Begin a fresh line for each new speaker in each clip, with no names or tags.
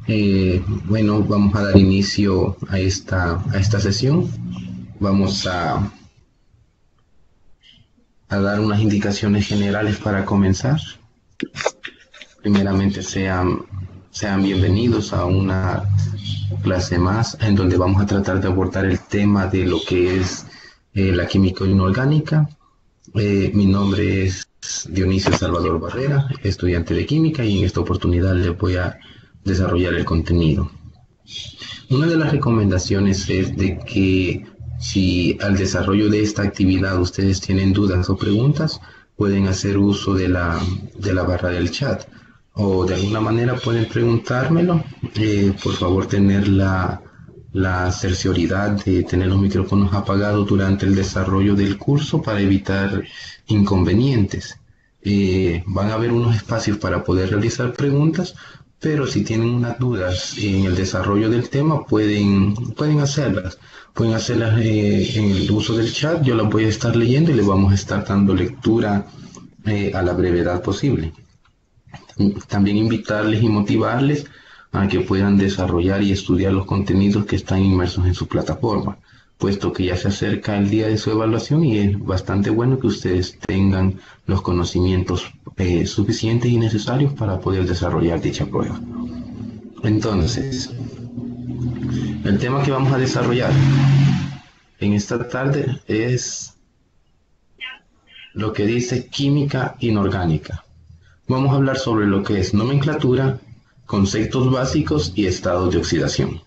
Bueno, vamos a dar inicio a esta sesión. Vamos a dar unas indicaciones generales para comenzar. Primeramente, sean bienvenidos a una clase más en donde vamos a tratar de abordar el tema de lo que es la química inorgánica. Mi nombre es Dionisio Salvador Barrera, estudiante de química, y en esta oportunidad les voy a desarrollar el contenido. Una de las recomendaciones es de que si al desarrollo de esta actividad ustedes tienen dudas o preguntas, pueden hacer uso de la barra del chat o de alguna manera pueden preguntármelo. Por favor, tener la cercioridad de tener los micrófonos apagados durante el desarrollo del curso para evitar inconvenientes. Van a haber unos espacios para poder realizar preguntas, pero si tienen unas dudas en el desarrollo del tema, pueden hacerlas. Pueden hacerlas en el uso del chat, yo las voy a estar leyendo y les vamos a estar dando lectura a la brevedad posible. También invitarles y motivarles a que puedan desarrollar y estudiar los contenidos que están inmersos en su plataforma, puesto que ya se acerca el día de su evaluación y es bastante bueno que ustedes tengan los conocimientos suficientes y necesarios para poder desarrollar dicha prueba. Entonces, el tema que vamos a desarrollar en esta tarde es lo que dice química inorgánica. Vamos a hablar sobre lo que es nomenclatura, conceptos básicos y estados de oxidación.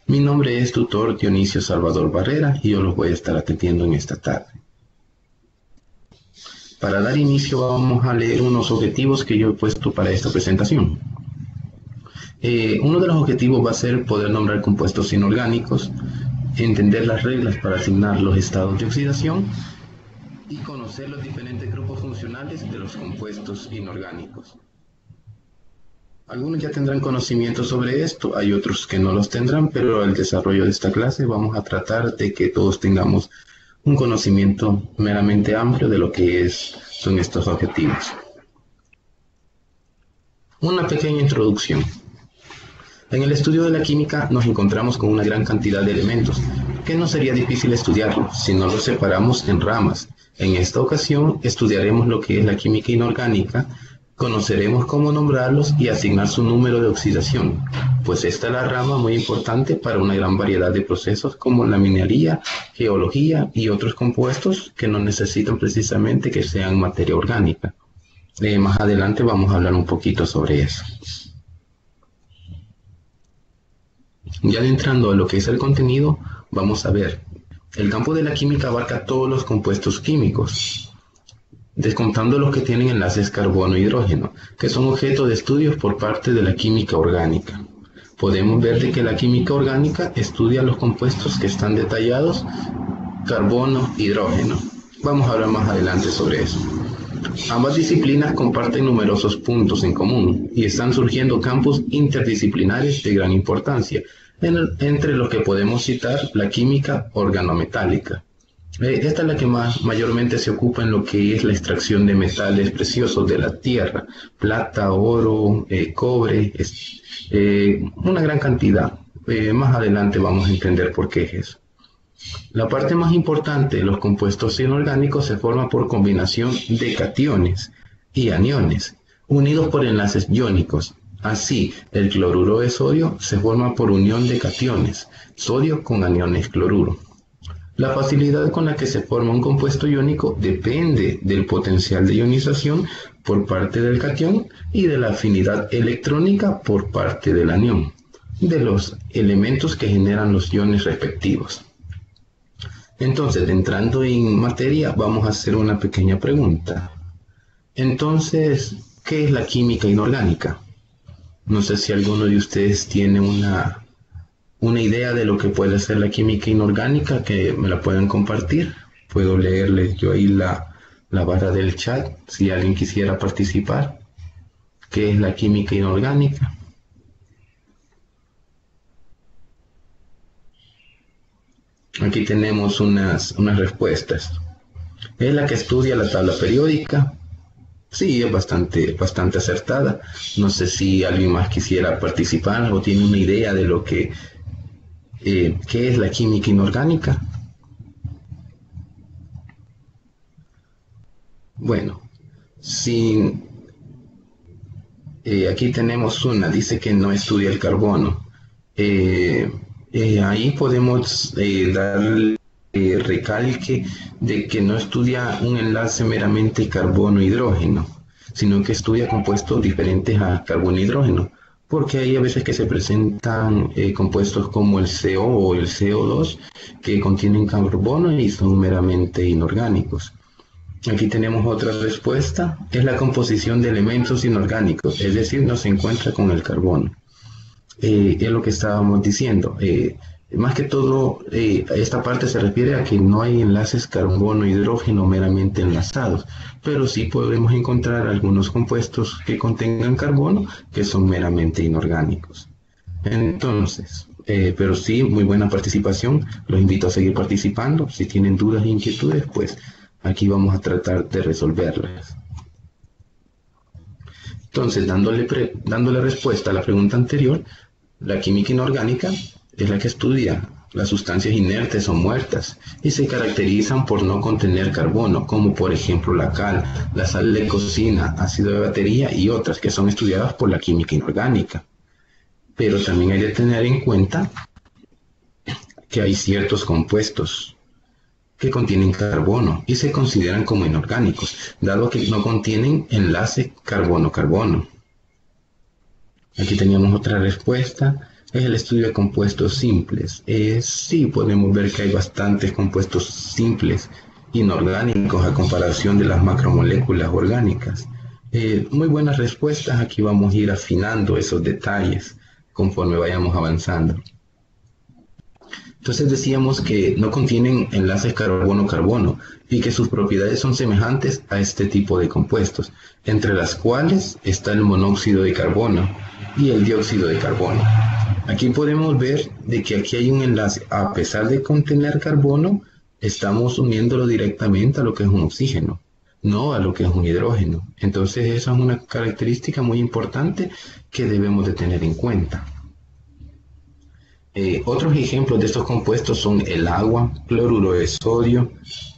Mi nombre es tutor Dionisio Salvador Barrera y yo los voy a estar atendiendo en esta tarde. Para dar inicio vamos a leer unos objetivos que yo he puesto para esta presentación. Uno de los objetivos va a ser poder nombrar compuestos inorgánicos, entender las reglas para asignar los estados de oxidación y conocer los diferentes grupos funcionales de los compuestos inorgánicos. Algunos ya tendrán conocimiento sobre esto, hay otros que no los tendrán, pero al desarrollo de esta clase vamos a tratar de que todos tengamos un conocimiento meramente amplio de lo que son estos objetivos. Una pequeña introducción. En el estudio de la química nos encontramos con una gran cantidad de elementos que no sería difícil estudiarlos si no los separamos en ramas. En esta ocasión estudiaremos lo que es la química inorgánica, conoceremos cómo nombrarlos y asignar su número de oxidación, pues esta es la rama muy importante para una gran variedad de procesos como la minería, geología y otros compuestos que no necesitan precisamente que sean materia orgánica. Más adelante vamos a hablar un poquito sobre eso. Ya adentrando a lo que es el contenido, vamos a ver. El campo de la química abarca todos los compuestos químicos, descontando los que tienen enlaces carbono-hidrógeno, que son objeto de estudios por parte de la química orgánica. Podemos ver de que la química orgánica estudia los compuestos que están detallados carbono-hidrógeno. Vamos a hablar más adelante sobre eso. Ambas disciplinas comparten numerosos puntos en común y están surgiendo campos interdisciplinares de gran importancia, entre los que podemos citar la química organometálica. Esta es la que mayormente se ocupa en lo que es la extracción de metales preciosos de la tierra, plata, oro, cobre, una gran cantidad. Más adelante vamos a entender por qué es eso. La parte más importante de los compuestos inorgánicos se forma por combinación de cationes y aniones, unidos por enlaces iónicos. Así, el cloruro de sodio se forma por unión de cationes, sodio con aniones cloruro. La facilidad con la que se forma un compuesto iónico depende del potencial de ionización por parte del catión y de la afinidad electrónica por parte del anión, de los elementos que generan los iones respectivos. Entonces, entrando en materia, vamos a hacer una pequeña pregunta. Entonces, ¿qué es la química inorgánica? No sé si alguno de ustedes tiene una idea de lo que puede ser la química inorgánica, que me la puedan compartir. Puedo leerles yo ahí la barra del chat, si alguien quisiera participar. ¿Qué es la química inorgánica? Aquí tenemos unas respuestas. Es la que estudia la tabla periódica, Sí, es bastante acertada. No sé si alguien más quisiera participar o tiene una idea de lo que qué es la química inorgánica. Bueno, si aquí tenemos una, dice que no estudia el carbono. Eh, ahí podemos dar recalque de que no estudia un enlace meramente carbono-hidrógeno, sino que estudia compuestos diferentes a carbono-hidrógeno, porque hay a veces que se presentan compuestos como el CO o el CO2 que contienen carbono y son meramente inorgánicos. Aquí tenemos otra respuesta, es la composición de elementos inorgánicos, es decir, no se encuentra con el carbono. Es lo que estábamos diciendo. Más que todo, esta parte se refiere a que no hay enlaces carbono-hidrógeno meramente enlazados, pero sí podemos encontrar algunos compuestos que contengan carbono que son meramente inorgánicos. Entonces, pero sí, muy buena participación. Los invito a seguir participando. Si tienen dudas e inquietudes, pues aquí vamos a tratar de resolverlas. Entonces, dándole respuesta a la pregunta anterior, la química inorgánica es la que estudia las sustancias inertes o muertas y se caracterizan por no contener carbono, como por ejemplo la cal, la sal de cocina, ácido de batería y otras que son estudiadas por la química inorgánica. Pero también hay que tener en cuenta que hay ciertos compuestos que contienen carbono y se consideran como inorgánicos, dado que no contienen enlace carbono-carbono. Aquí teníamos otra respuesta, es el estudio de compuestos simples. Sí, podemos ver que hay bastantes compuestos simples inorgánicos a comparación de las macromoléculas orgánicas. Muy buenas respuestas, aquí vamos a ir afinando esos detalles conforme vayamos avanzando. Entonces decíamos que no contienen enlaces carbono-carbono y que sus propiedades son semejantes a este tipo de compuestos, entre las cuales está el monóxido de carbono y el dióxido de carbono. Aquí podemos ver de que aquí hay un enlace, a pesar de contener carbono, estamos uniéndolo directamente a lo que es un oxígeno, no a lo que es un hidrógeno. Entonces esa es una característica muy importante que debemos de tener en cuenta. Otros ejemplos de estos compuestos son el agua, cloruro de sodio,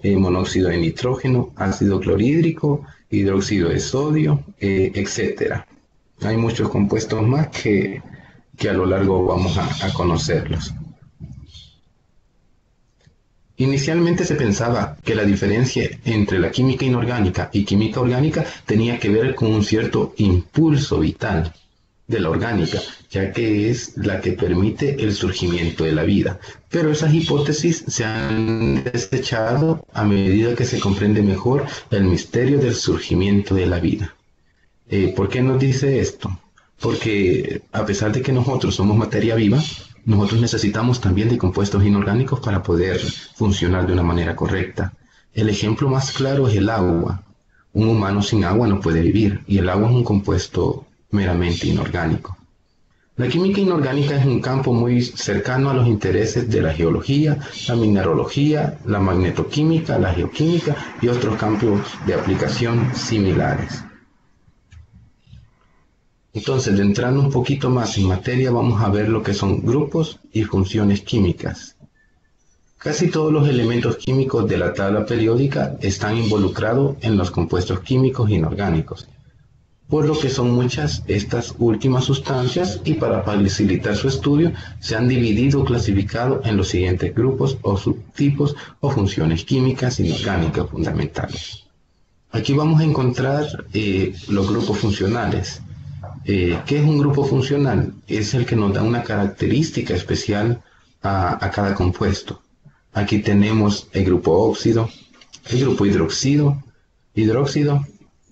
monóxido de nitrógeno, ácido clorhídrico, hidróxido de sodio, etc. Hay muchos compuestos más que a lo largo vamos a conocerlos. Inicialmente se pensaba que la diferencia entre la química inorgánica y química orgánica tenía que ver con un cierto impulso vital de la orgánica, ya que es la que permite el surgimiento de la vida. Pero esas hipótesis se han desechado a medida que se comprende mejor el misterio del surgimiento de la vida. ¿Por qué nos dice esto? Porque a pesar de que nosotros somos materia viva, nosotros necesitamos también de compuestos inorgánicos para poder funcionar de una manera correcta. El ejemplo más claro es el agua. Un humano sin agua no puede vivir y el agua es un compuesto meramente inorgánico. La química inorgánica es un campo muy cercano a los intereses de la geología, la mineralogía, la magnetoquímica, la geoquímica y otros campos de aplicación similares. Entonces, entrando un poquito más en materia, vamos a ver lo que son grupos y funciones químicas. Casi todos los elementos químicos de la tabla periódica están involucrados en los compuestos químicos inorgánicos, por lo que son muchas estas últimas sustancias y para facilitar su estudio se han dividido o clasificado en los siguientes grupos o subtipos o funciones químicas inorgánicas fundamentales. Aquí vamos a encontrar los grupos funcionales. ¿Qué es un grupo funcional? Es el que nos da una característica especial a cada compuesto. Aquí tenemos el grupo óxido, el grupo hidróxido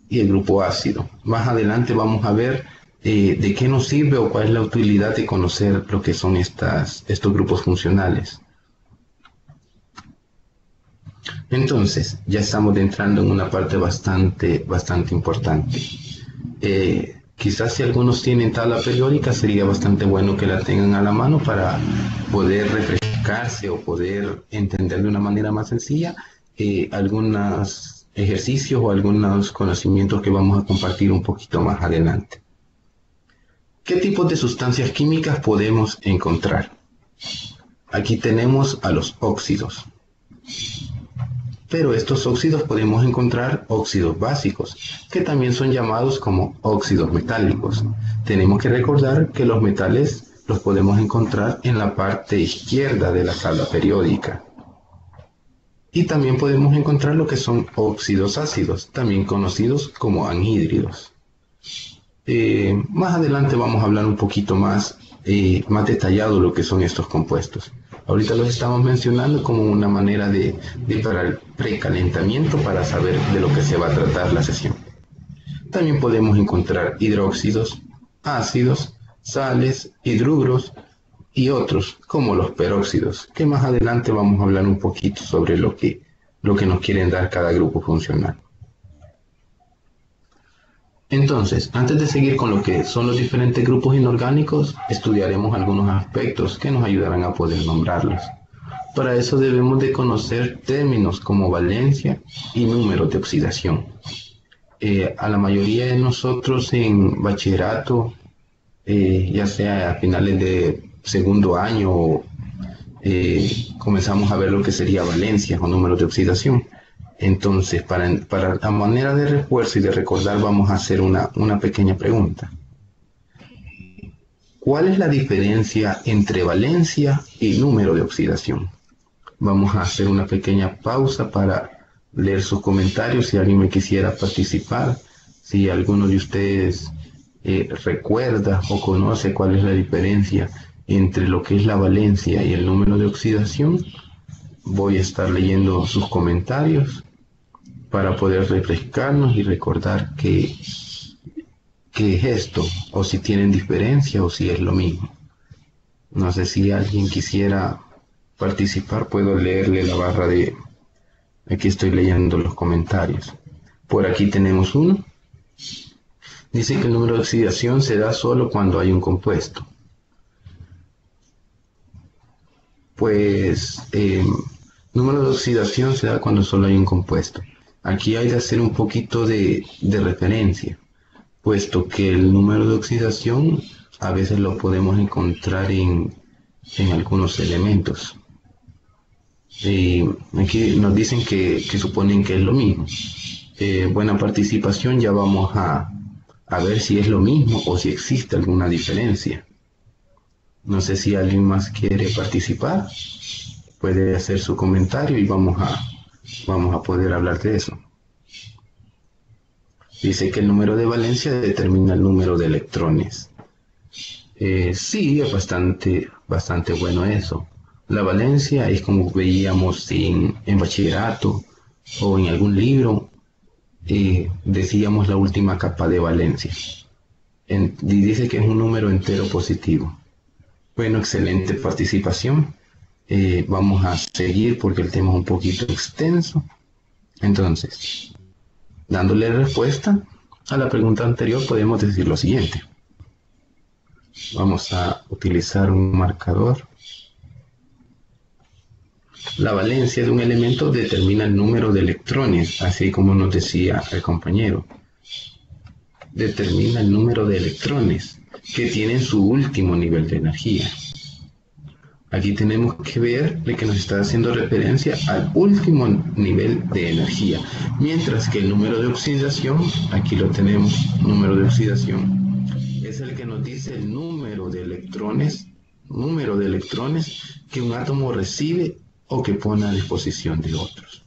y el grupo ácido. Más adelante vamos a ver de qué nos sirve o cuál es la utilidad de conocer lo que son estos grupos funcionales. Entonces, ya estamos entrando en una parte bastante importante. Quizás si algunos tienen tabla periódica, sería bastante bueno que la tengan a la mano para poder refrescarse o poder entender de una manera más sencilla algunas ejercicios o algunos conocimientos que vamos a compartir un poquito más adelante. ¿Qué tipos de sustancias químicas podemos encontrar? Aquí tenemos a los óxidos. Pero estos óxidos podemos encontrar óxidos básicos, que también son llamados como óxidos metálicos. Tenemos que recordar que los metales los podemos encontrar en la parte izquierda de la tabla periódica. Y también podemos encontrar lo que son óxidos ácidos, también conocidos como anhídridos. Más adelante vamos a hablar un poquito más detallado lo que son estos compuestos. Ahorita los estamos mencionando como una manera para el precalentamiento para saber de lo que se va a tratar la sesión. También podemos encontrar hidróxidos, ácidos, sales, hidruros y otros como los peróxidos, que más adelante vamos a hablar un poquito sobre lo que nos quieren dar cada grupo funcional. Entonces, antes de seguir con lo que son los diferentes grupos inorgánicos, estudiaremos algunos aspectos que nos ayudarán a poder nombrarlos. Para eso debemos de conocer términos como valencia y números de oxidación. A la mayoría de nosotros en bachillerato, ya sea a finales de segundo año, comenzamos a ver lo que sería valencia o números de oxidación. Entonces, para la manera de refuerzo y de recordar, vamos a hacer una pequeña pregunta. ¿Cuál es la diferencia entre valencia y número de oxidación? Vamos a hacer una pequeña pausa para leer sus comentarios si alguien me quisiera participar, si alguno de ustedes recuerda o conoce cuál es la diferencia entre lo que es la valencia y el número de oxidación. Voy a estar leyendo sus comentarios para poder refrescarnos y recordar qué es esto, o si tienen diferencia o si es lo mismo. No sé si alguien quisiera participar, puedo leerle la barra de... Aquí estoy leyendo los comentarios. Por aquí tenemos uno. Dice que el número de oxidación se da solo cuando hay un compuesto. Pues número de oxidación se da cuando solo hay un compuesto. Aquí hay de hacer un poquito de referencia, puesto que el número de oxidación a veces lo podemos encontrar en algunos elementos. Aquí nos dicen que suponen que es lo mismo. Buena participación, ya vamos a ver si es lo mismo o si existe alguna diferencia. No sé si alguien más quiere participar, puede hacer su comentario y vamos a poder hablar de eso. Dice que el número de valencia determina el número de electrones. Sí, es bastante bueno eso. La valencia es como veíamos en bachillerato o en algún libro, decíamos la última capa de valencia. Y dice que es un número entero positivo. Bueno, excelente participación. Vamos a seguir porque el tema es un poquito extenso. Entonces, dándole respuesta a la pregunta anterior, podemos decir lo siguiente. Vamos a utilizar un marcador. La valencia de un elemento determina el número de electrones, así como nos decía el compañero. Determina el número de electrones que tienen su último nivel de energía. Aquí tenemos que ver de que nos está haciendo referencia al último nivel de energía, mientras que el número de oxidación, aquí lo tenemos, número de oxidación, es el que nos dice el número de electrones que un átomo recibe o que pone a disposición de otros.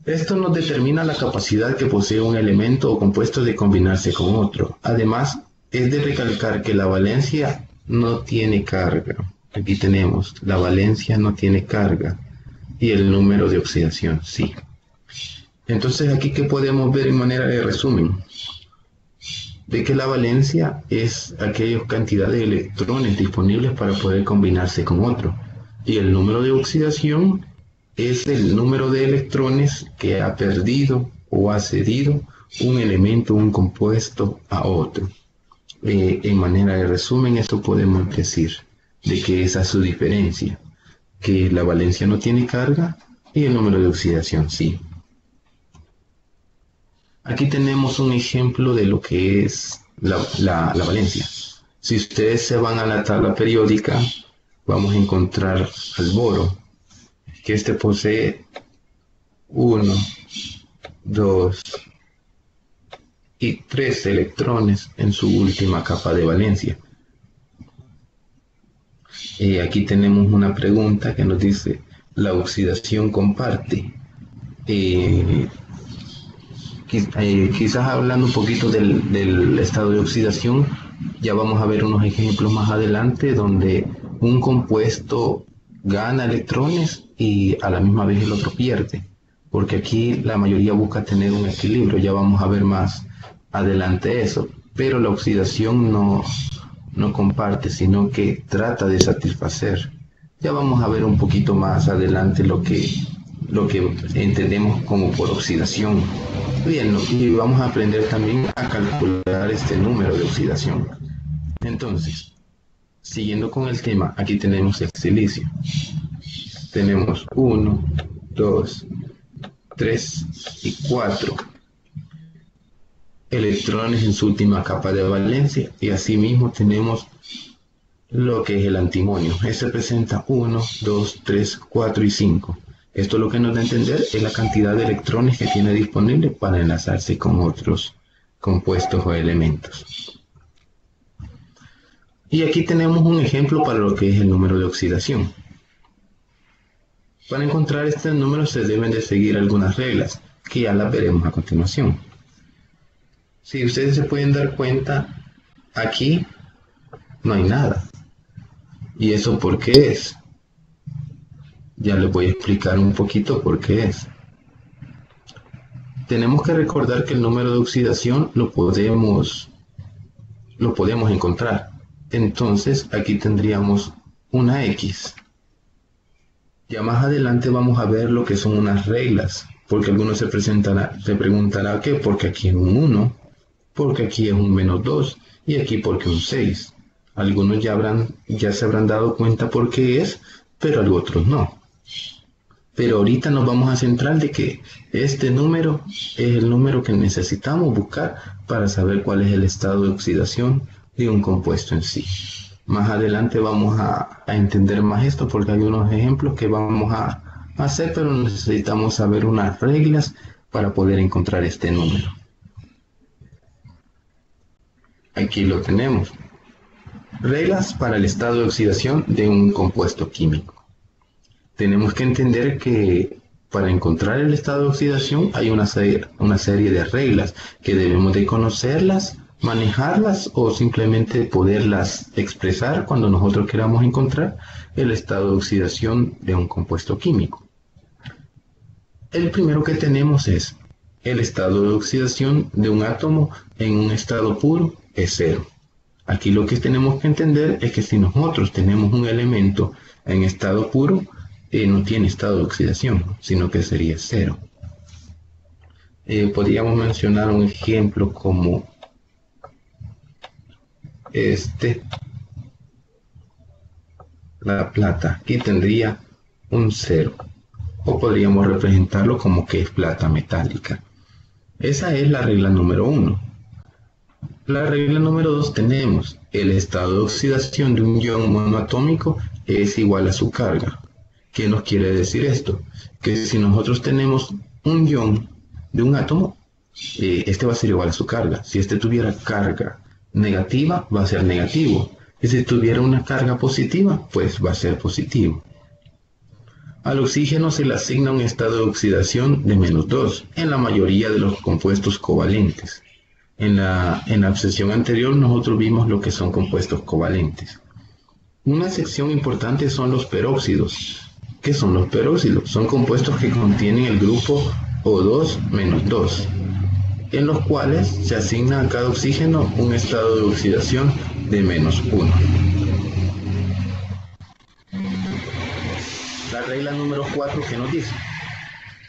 Esto nos determina la capacidad que posee un elemento o compuesto de combinarse con otro. Además, es de recalcar que la valencia no tiene carga. Aquí tenemos, la valencia no tiene carga y el número de oxidación sí. Entonces, aquí que podemos ver en manera de resumen, de que la valencia es aquella cantidad de electrones disponibles para poder combinarse con otro. Y el número de oxidación es el número de electrones que ha perdido o ha cedido un elemento, un compuesto a otro. En manera de resumen, esto podemos decir de que esa es su diferencia, que la valencia no tiene carga y el número de oxidación sí. Aquí tenemos un ejemplo de lo que es la valencia. Si ustedes se van a la tabla periódica, vamos a encontrar al boro, que este posee 1, 2 y 3 electrones en su última capa de valencia. Aquí tenemos una pregunta que nos dice, ¿la oxidación comparte? Quizás hablando un poquito del estado de oxidación, ya vamos a ver unos ejemplos más adelante donde un compuesto gana electrones y a la misma vez el otro pierde, porque aquí la mayoría busca tener un equilibrio, ya vamos a ver más adelante eso, pero la oxidación no comparte, sino que trata de satisfacer. Ya vamos a ver un poquito más adelante lo que entendemos como por oxidación. Bien, y vamos a aprender también a calcular este número de oxidación. Entonces, siguiendo con el tema, aquí tenemos el silicio. Tenemos 1, 2, 3 y 4 electrones en su última capa de valencia, y asimismo tenemos lo que es el antimonio. Este presenta 1, 2, 3, 4 y 5. Esto lo que nos da a entender es la cantidad de electrones que tiene disponible para enlazarse con otros compuestos o elementos. Y aquí tenemos un ejemplo para lo que es el número de oxidación. Para encontrar este número se deben de seguir algunas reglas, que ya las veremos a continuación. Si ustedes se pueden dar cuenta, aquí no hay nada. ¿Y eso por qué es? Ya les voy a explicar un poquito por qué es. Tenemos que recordar que el número de oxidación lo podemos encontrar. Entonces aquí tendríamos una X. Ya más adelante vamos a ver lo que son unas reglas, porque algunos se preguntará ¿qué? Porque aquí es un 1, porque aquí es un -2 y aquí porque un 6. Algunos ya se habrán dado cuenta por qué es, pero otros no. Pero ahorita nos vamos a centrar de que este número es el número que necesitamos buscar para saber cuál es el estado de oxidación de un compuesto en sí. Más adelante vamos a entender más esto porque hay unos ejemplos que vamos a hacer, pero necesitamos saber unas reglas para poder encontrar este número. Aquí lo tenemos. Reglas para el estado de oxidación de un compuesto químico. Tenemos que entender que para encontrar el estado de oxidación hay una serie de reglas que debemos de conocerlas, manejarlas o simplemente poderlas expresar cuando nosotros queramos encontrar el estado de oxidación de un compuesto químico. El primero que tenemos es el estado de oxidación de un átomo en un estado puro es 0. Aquí lo que tenemos que entender es que si nosotros tenemos un elemento en estado puro, no tiene estado de oxidación, sino que sería 0. Podríamos mencionar un ejemplo como la plata. Aquí tendría un 0. O podríamos representarlo como que es plata metálica. Esa es la regla número 1. La regla número 2 tenemos el estado de oxidación de un ion monoatómico es igual a su carga. ¿Qué nos quiere decir esto? Que si nosotros tenemos un ion de un átomo, este va a ser igual a su carga. Si este tuviera carga negativa, va a ser negativo. Y si tuviera una carga positiva, pues va a ser positivo. Al oxígeno se le asigna un estado de oxidación de -2 en la mayoría de los compuestos covalentes. En la sesión anterior nosotros vimos lo que son compuestos covalentes. Una sección importante son los peróxidos. ¿Qué son los peróxidos? Son compuestos que contienen el grupo O2-2, en los cuales se asigna a cada oxígeno un estado de oxidación de -1. La regla número 4 que nos dice,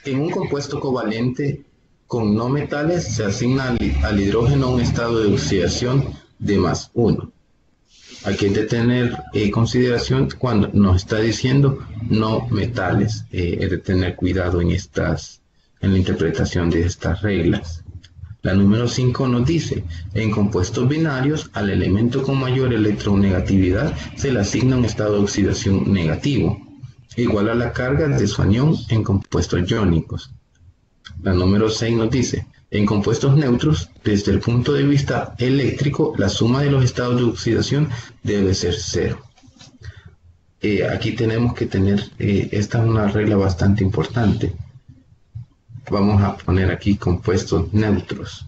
en un compuesto covalente con no metales se asigna al hidrógeno un estado de oxidación de +1. Aquí hay que tener consideración cuando nos está diciendo no metales, es de tener cuidado en la interpretación de estas reglas. La número 5 nos dice, en compuestos binarios, al elemento con mayor electronegatividad se le asigna un estado de oxidación negativo, igual a la carga de su anión en compuestos iónicos. La número 6 nos dice, en compuestos neutros, desde el punto de vista eléctrico, la suma de los estados de oxidación debe ser cero. Aquí tenemos que tener, esta es una regla bastante importante. Vamos a poner aquí compuestos neutros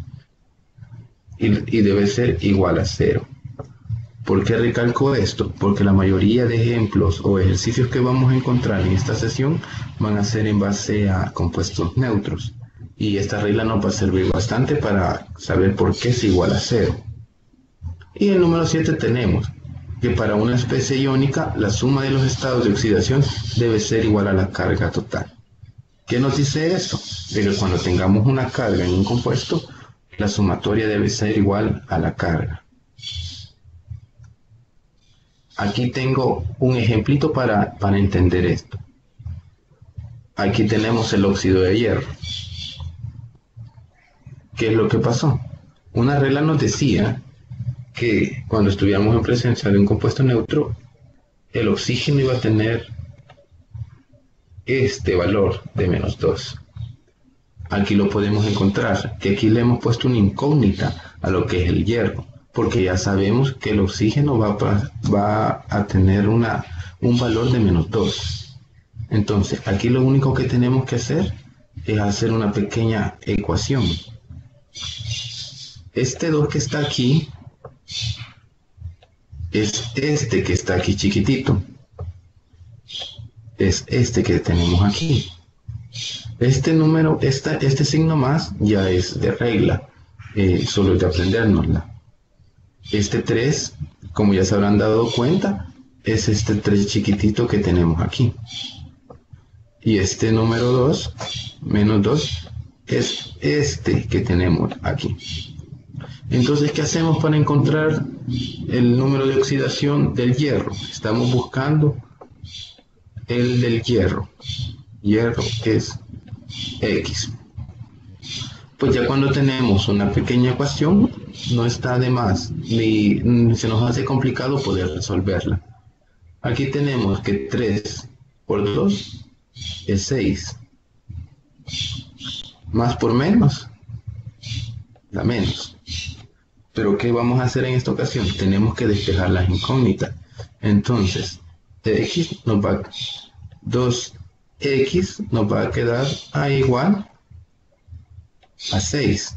y debe ser igual a cero. ¿Por qué recalco esto? Porque la mayoría de ejemplos o ejercicios que vamos a encontrar en esta sesión van a ser en base a compuestos neutros. Y esta regla nos va a servir bastante para saber por qué es igual a cero. Y el número 7 tenemos que para una especie iónica la suma de los estados de oxidación debe ser igual a la carga total. ¿Qué nos dice esto? De que cuando tengamos una carga en un compuesto, la sumatoria debe ser igual a la carga. Aquí tengo un ejemplito para entender esto. Aquí tenemos el óxido de hierro. ¿Qué es lo que pasó? Una regla nos decía que cuando estuviéramos en presencia de un compuesto neutro, el oxígeno iba a tener este valor de menos 2. Aquí lo podemos encontrar, que aquí le hemos puesto una incógnita a lo que es el hierro, porque ya sabemos que el oxígeno va a tener un valor de menos 2. Entonces, aquí lo único que tenemos que hacer es hacer una pequeña ecuación. Este 2 que está aquí es este que está aquí chiquitito. Es este que tenemos aquí. Este número, este signo más ya es de regla, solo es de aprendérnosla. Este 3, como ya se habrán dado cuenta, es este 3 chiquitito que tenemos aquí. Y este número 2, menos 2, es este que tenemos aquí. Entonces, ¿qué hacemos para encontrar el número de oxidación del hierro? Estamos buscando el del hierro. Hierro es X. Pues ya cuando tenemos una pequeña ecuación, no está de más, ni se nos hace complicado poder resolverla. Aquí tenemos que 3 por 2 es 6. Más por menos da menos. Pero ¿qué vamos a hacer en esta ocasión? Tenemos que despejar las incógnitas. Entonces, x nos va 2x nos va a quedar a igual a 6.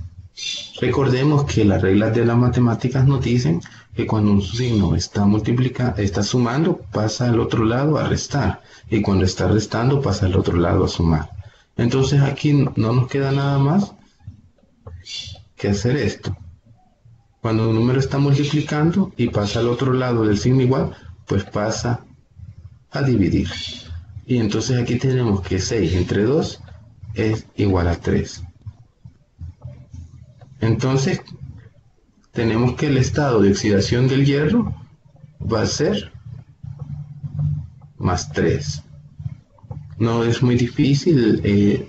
Recordemos que las reglas de las matemáticas nos dicen que cuando un signo está sumando, pasa al otro lado a restar, y cuando está restando, pasa al otro lado a sumar. Entonces aquí no nos queda nada más que hacer esto. Cuando un número está multiplicando y pasa al otro lado del signo igual, pues pasa a dividir. Y entonces aquí tenemos que 6 entre 2 es igual a 3. Entonces tenemos que el estado de oxidación del hierro va a ser más 3. No es muy difícil,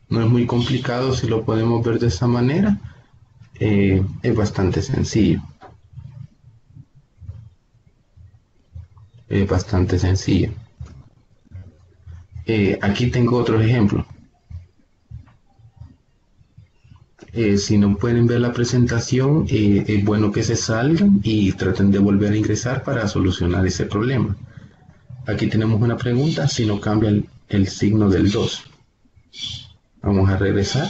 no es muy complicado si lo podemos ver de esa manera. Es bastante sencillo. Es bastante sencillo. Aquí tengo otro ejemplo. Si no pueden ver la presentación, es bueno que se salgan y traten de volver a ingresar para solucionar ese problema. Aquí tenemos una pregunta, si no cambia el signo del 2. Vamos a regresar.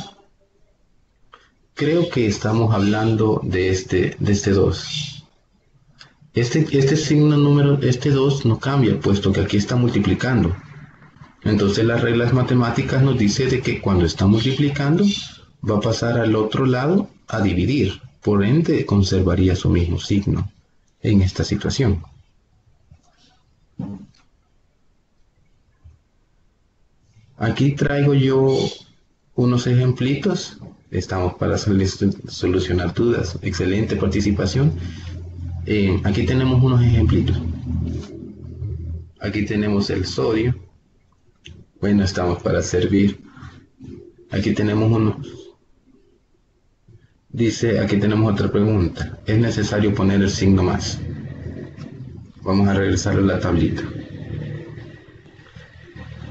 Creo que estamos hablando de este 2. Este signo número, este 2 no cambia, puesto que aquí está multiplicando. Entonces las reglas matemáticas nos dicen de que cuando está multiplicando, va a pasar al otro lado a dividir. Por ende, conservaría su mismo signo en esta situación. Aquí traigo yo unos ejemplitos. Estamos para solucionar dudas. Excelente participación. Aquí tenemos unos ejemplitos. Aquí tenemos el sodio. Bueno, estamos para servir. Aquí tenemos unos Dice, aquí tenemos otra pregunta. ¿Es necesario poner el signo más? Vamos a regresar a la tablita.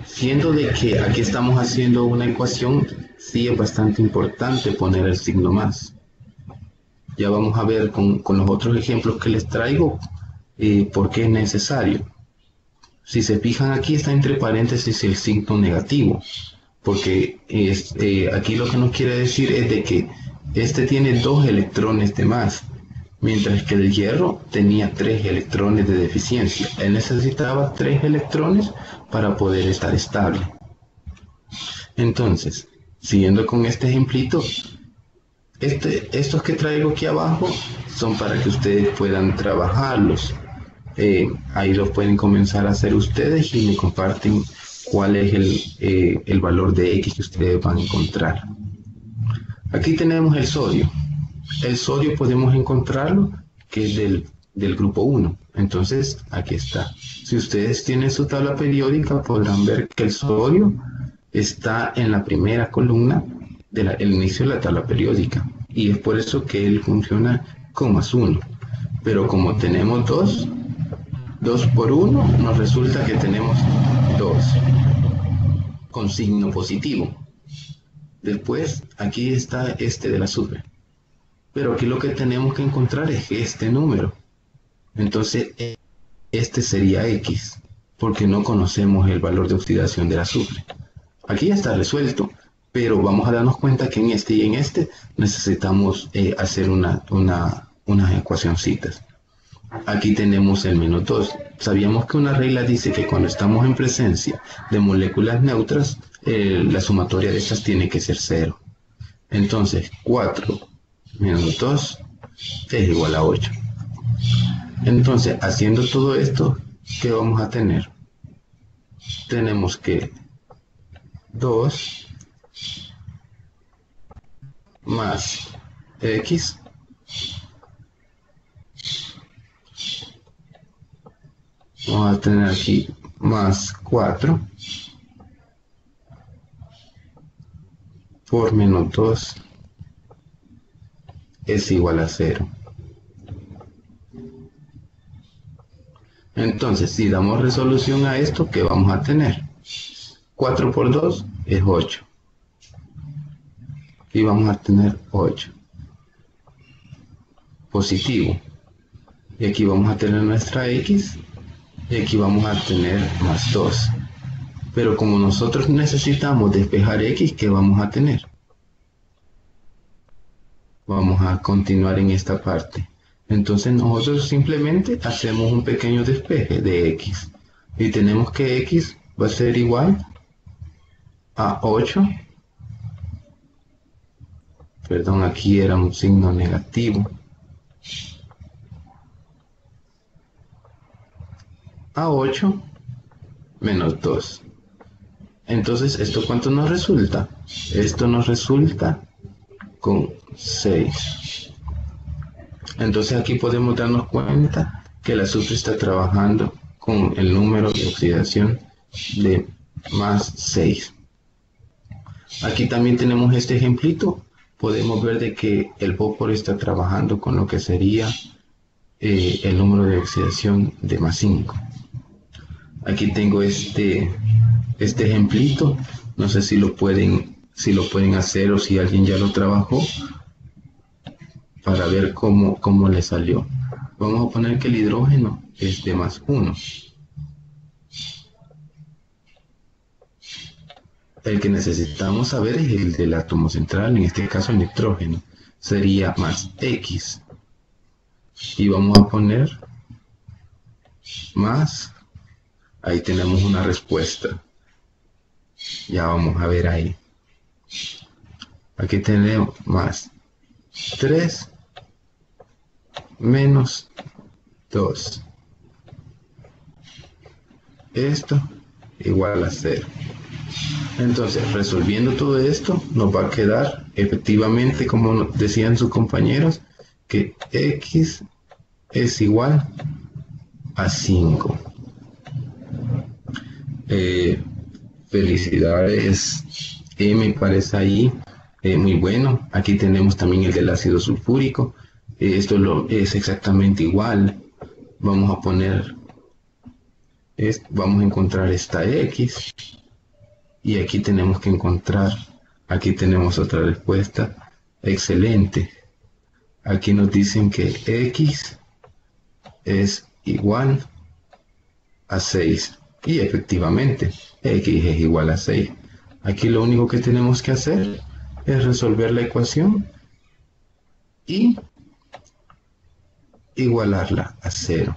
Siendo de que aquí estamos haciendo una ecuación, sí es bastante importante poner el signo más. Ya vamos a ver con los otros ejemplos que les traigo por qué es necesario. Si se fijan, aquí está entre paréntesis el signo negativo, porque aquí lo que nos quiere decir es de que este tiene 2 electrones de más, mientras que el hierro tenía 3 electrones de deficiencia. Él necesitaba 3 electrones para poder estar estable. Entonces, siguiendo con este ejemplito, estos que traigo aquí abajo son para que ustedes puedan trabajarlos. Ahí los pueden comenzar a hacer ustedes y me comparten cuál es el valor de X que ustedes van a encontrar. Aquí tenemos el sodio. El sodio podemos encontrarlo que es del grupo 1. Entonces, aquí está. Si ustedes tienen su tabla periódica, podrán ver que el sodio está en la primera columna del inicio de la tabla periódica. Y es por eso que él funciona con +1. Pero como tenemos 2 por 1, nos resulta que tenemos 2 con signo positivo. Después, aquí está este del azufre. Pero aquí lo que tenemos que encontrar es este número. Entonces, este sería X, porque no conocemos el valor de oxidación del azufre. Aquí ya está resuelto, pero vamos a darnos cuenta que en este y en este necesitamos hacer unas ecuacioncitas. Aquí tenemos el -2. Sabíamos que una regla dice que cuando estamos en presencia de moléculas neutras, la sumatoria de estas tiene que ser 0. Entonces, 4 menos 2 es igual a 8. Entonces, haciendo todo esto, ¿qué vamos a tener? Tenemos que 2 más X vamos a tener aquí más 4 por -2 es igual a 0. Entonces, si damos resolución a esto, ¿qué vamos a tener? 4 por 2 es 8. Y vamos a tener 8. Positivo. Y aquí vamos a tener nuestra X. Y aquí vamos a tener +2. Pero como nosotros necesitamos despejar X, ¿qué vamos a tener? Vamos a continuar en esta parte. Entonces nosotros simplemente hacemos un pequeño despeje de X. Y tenemos que X va a ser igual a 8. Perdón, aquí era un signo negativo. A 8 menos 2. Entonces, ¿esto cuánto nos resulta? Esto nos resulta con 6. Entonces aquí podemos darnos cuenta que el azufre está trabajando con el número de oxidación de +6. Aquí también tenemos este ejemplito. Podemos ver de que el fósforo está trabajando con lo que sería el número de oxidación de +5. Aquí tengo este ejemplito. No sé si lo pueden hacer o si alguien ya lo trabajó para ver cómo le salió. Vamos a poner que el hidrógeno es de +1. El que necesitamos saber es el del átomo central, en este caso el nitrógeno. Sería +X. Y vamos a poner más. Ahí tenemos una respuesta. Ya vamos a ver ahí. Aquí tenemos +3 menos 2. Esto igual a 0. Entonces, resolviendo todo esto, nos va a quedar efectivamente, como decían sus compañeros, que X es igual a 5. Felicidades, me parece ahí muy bueno. Aquí tenemos también el del ácido sulfúrico. Es exactamente igual. Vamos a poner, vamos a encontrar esta X y aquí tenemos otra respuesta. Excelente. Aquí nos dicen que X es igual a 6. Y efectivamente, X es igual a 6. Aquí lo único que tenemos que hacer es resolver la ecuación y igualarla a 0.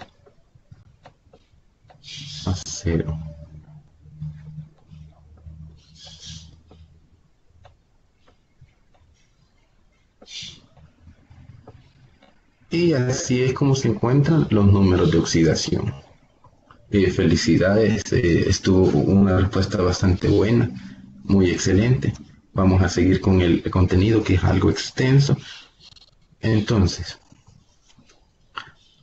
A 0. Y así es como se encuentran los números de oxidación. Felicidades, estuvo una respuesta bastante buena, muy excelente. Vamos a seguir con el contenido, que es algo extenso. Entonces,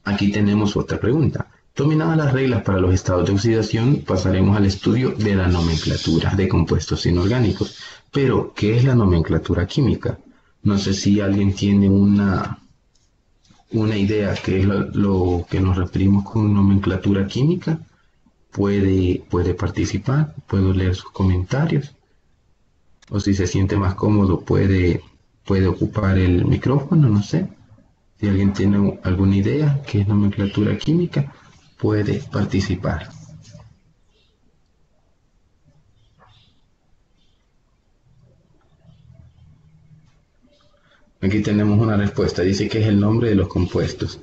aquí tenemos otra pregunta. Dominadas las reglas para los estados de oxidación, pasaremos al estudio de la nomenclatura de compuestos inorgánicos. Pero, ¿qué es la nomenclatura química? No sé si alguien tiene una idea qué es lo que nos referimos con nomenclatura química. Puede participar, puedo leer sus comentarios, o si se siente más cómodo puede ocupar el micrófono, no sé. Si alguien tiene alguna idea qué es nomenclatura química, puede participar. Aquí tenemos una respuesta, dice que es el nombre de los compuestos.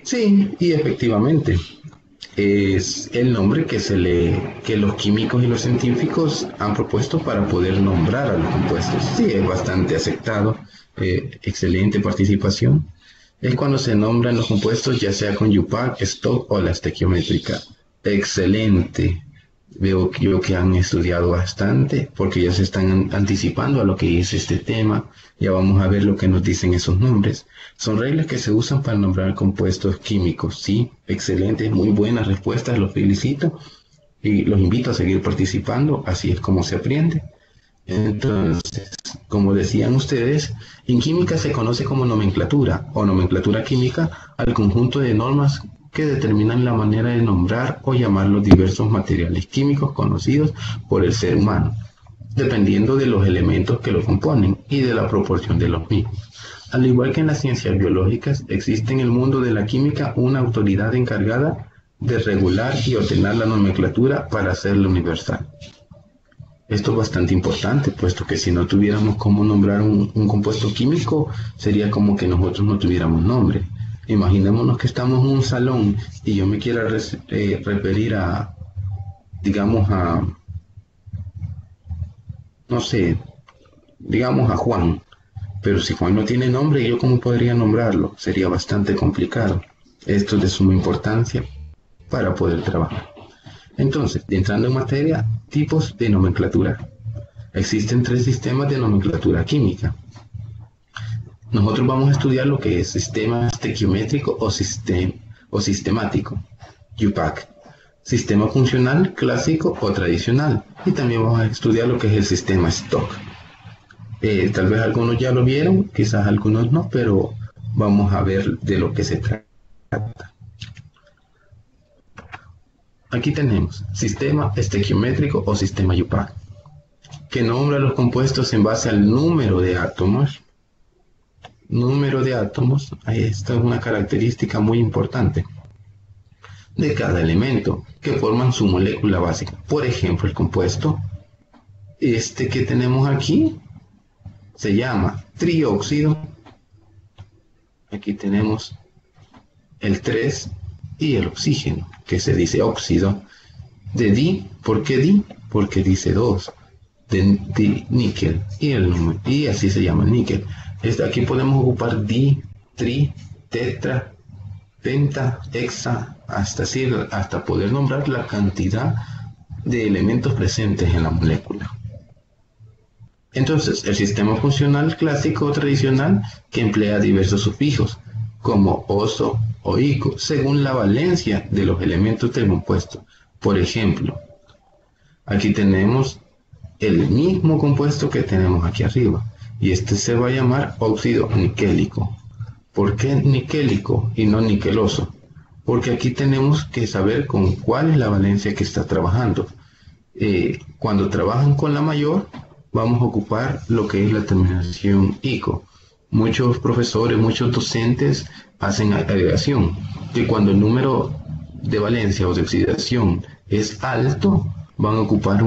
Sí, y efectivamente, es el nombre que los químicos y los científicos han propuesto para poder nombrar a los compuestos. Sí, es bastante aceptado, excelente participación. Es cuando se nombran los compuestos, ya sea con UPAC, Stock o la estequiométrica. Excelente. Veo que han estudiado bastante porque ya se están anticipando a lo que es este tema. Ya vamos a ver lo que nos dicen esos nombres. Son reglas que se usan para nombrar compuestos químicos. Sí, excelente, muy buenas respuestas, los felicito y los invito a seguir participando. Así es como se aprende. Entonces, como decían ustedes, en química se conoce como nomenclatura o nomenclatura química al conjunto de normas que determinan la manera de nombrar o llamar los diversos materiales químicos conocidos por el ser humano, dependiendo de los elementos que lo componen y de la proporción de los mismos. Al igual que en las ciencias biológicas, existe en el mundo de la química una autoridad encargada de regular y ordenar la nomenclatura para hacerla universal. Esto es bastante importante, puesto que si no tuviéramos cómo nombrar un compuesto químico, sería como que nosotros no tuviéramos nombre. Imaginémonos que estamos en un salón y yo me quiera referir a, digamos, no sé, digamos a Juan. Pero si Juan no tiene nombre, ¿yo cómo podría nombrarlo? Sería bastante complicado. Esto es de suma importancia para poder trabajar. Entonces, entrando en materia, tipos de nomenclatura. Existen 3 sistemas de nomenclatura química. Nosotros vamos a estudiar lo que es sistema estequiométrico o sistemático, UPAC. Sistema funcional, clásico o tradicional. Y también vamos a estudiar lo que es el sistema Stock. Tal vez algunos ya lo vieron, quizás algunos no, pero vamos a ver de lo que se trata. Aquí tenemos sistema estequiométrico o sistema UPAC, que nombra los compuestos en base al número de átomos. Número de átomos, esta es una característica muy importante de cada elemento que forman su molécula básica. Por ejemplo, el compuesto que tenemos aquí se llama trióxido. Aquí tenemos el 3 y el oxígeno, que se dice óxido. De ¿por qué di? Porque dice 2. De níquel y así se llama níquel. Aquí podemos ocupar di, tri, tetra, penta, hexa, hasta poder nombrar la cantidad de elementos presentes en la molécula. Entonces, el sistema funcional clásico o tradicional que emplea diversos sufijos, como oso o ico, según la valencia de los elementos del compuesto. Por ejemplo, aquí tenemos el mismo compuesto que tenemos aquí arriba. Y este se va a llamar óxido niquélico. ¿Por qué niquélico y no niqueloso? Porque aquí tenemos que saber con cuál es la valencia que está trabajando. Cuando trabajan con la mayor, vamos a ocupar lo que es la terminación ICO. Muchos profesores, muchos docentes hacen agregación, que cuando el número de valencia o de oxidación es alto, van a ocupar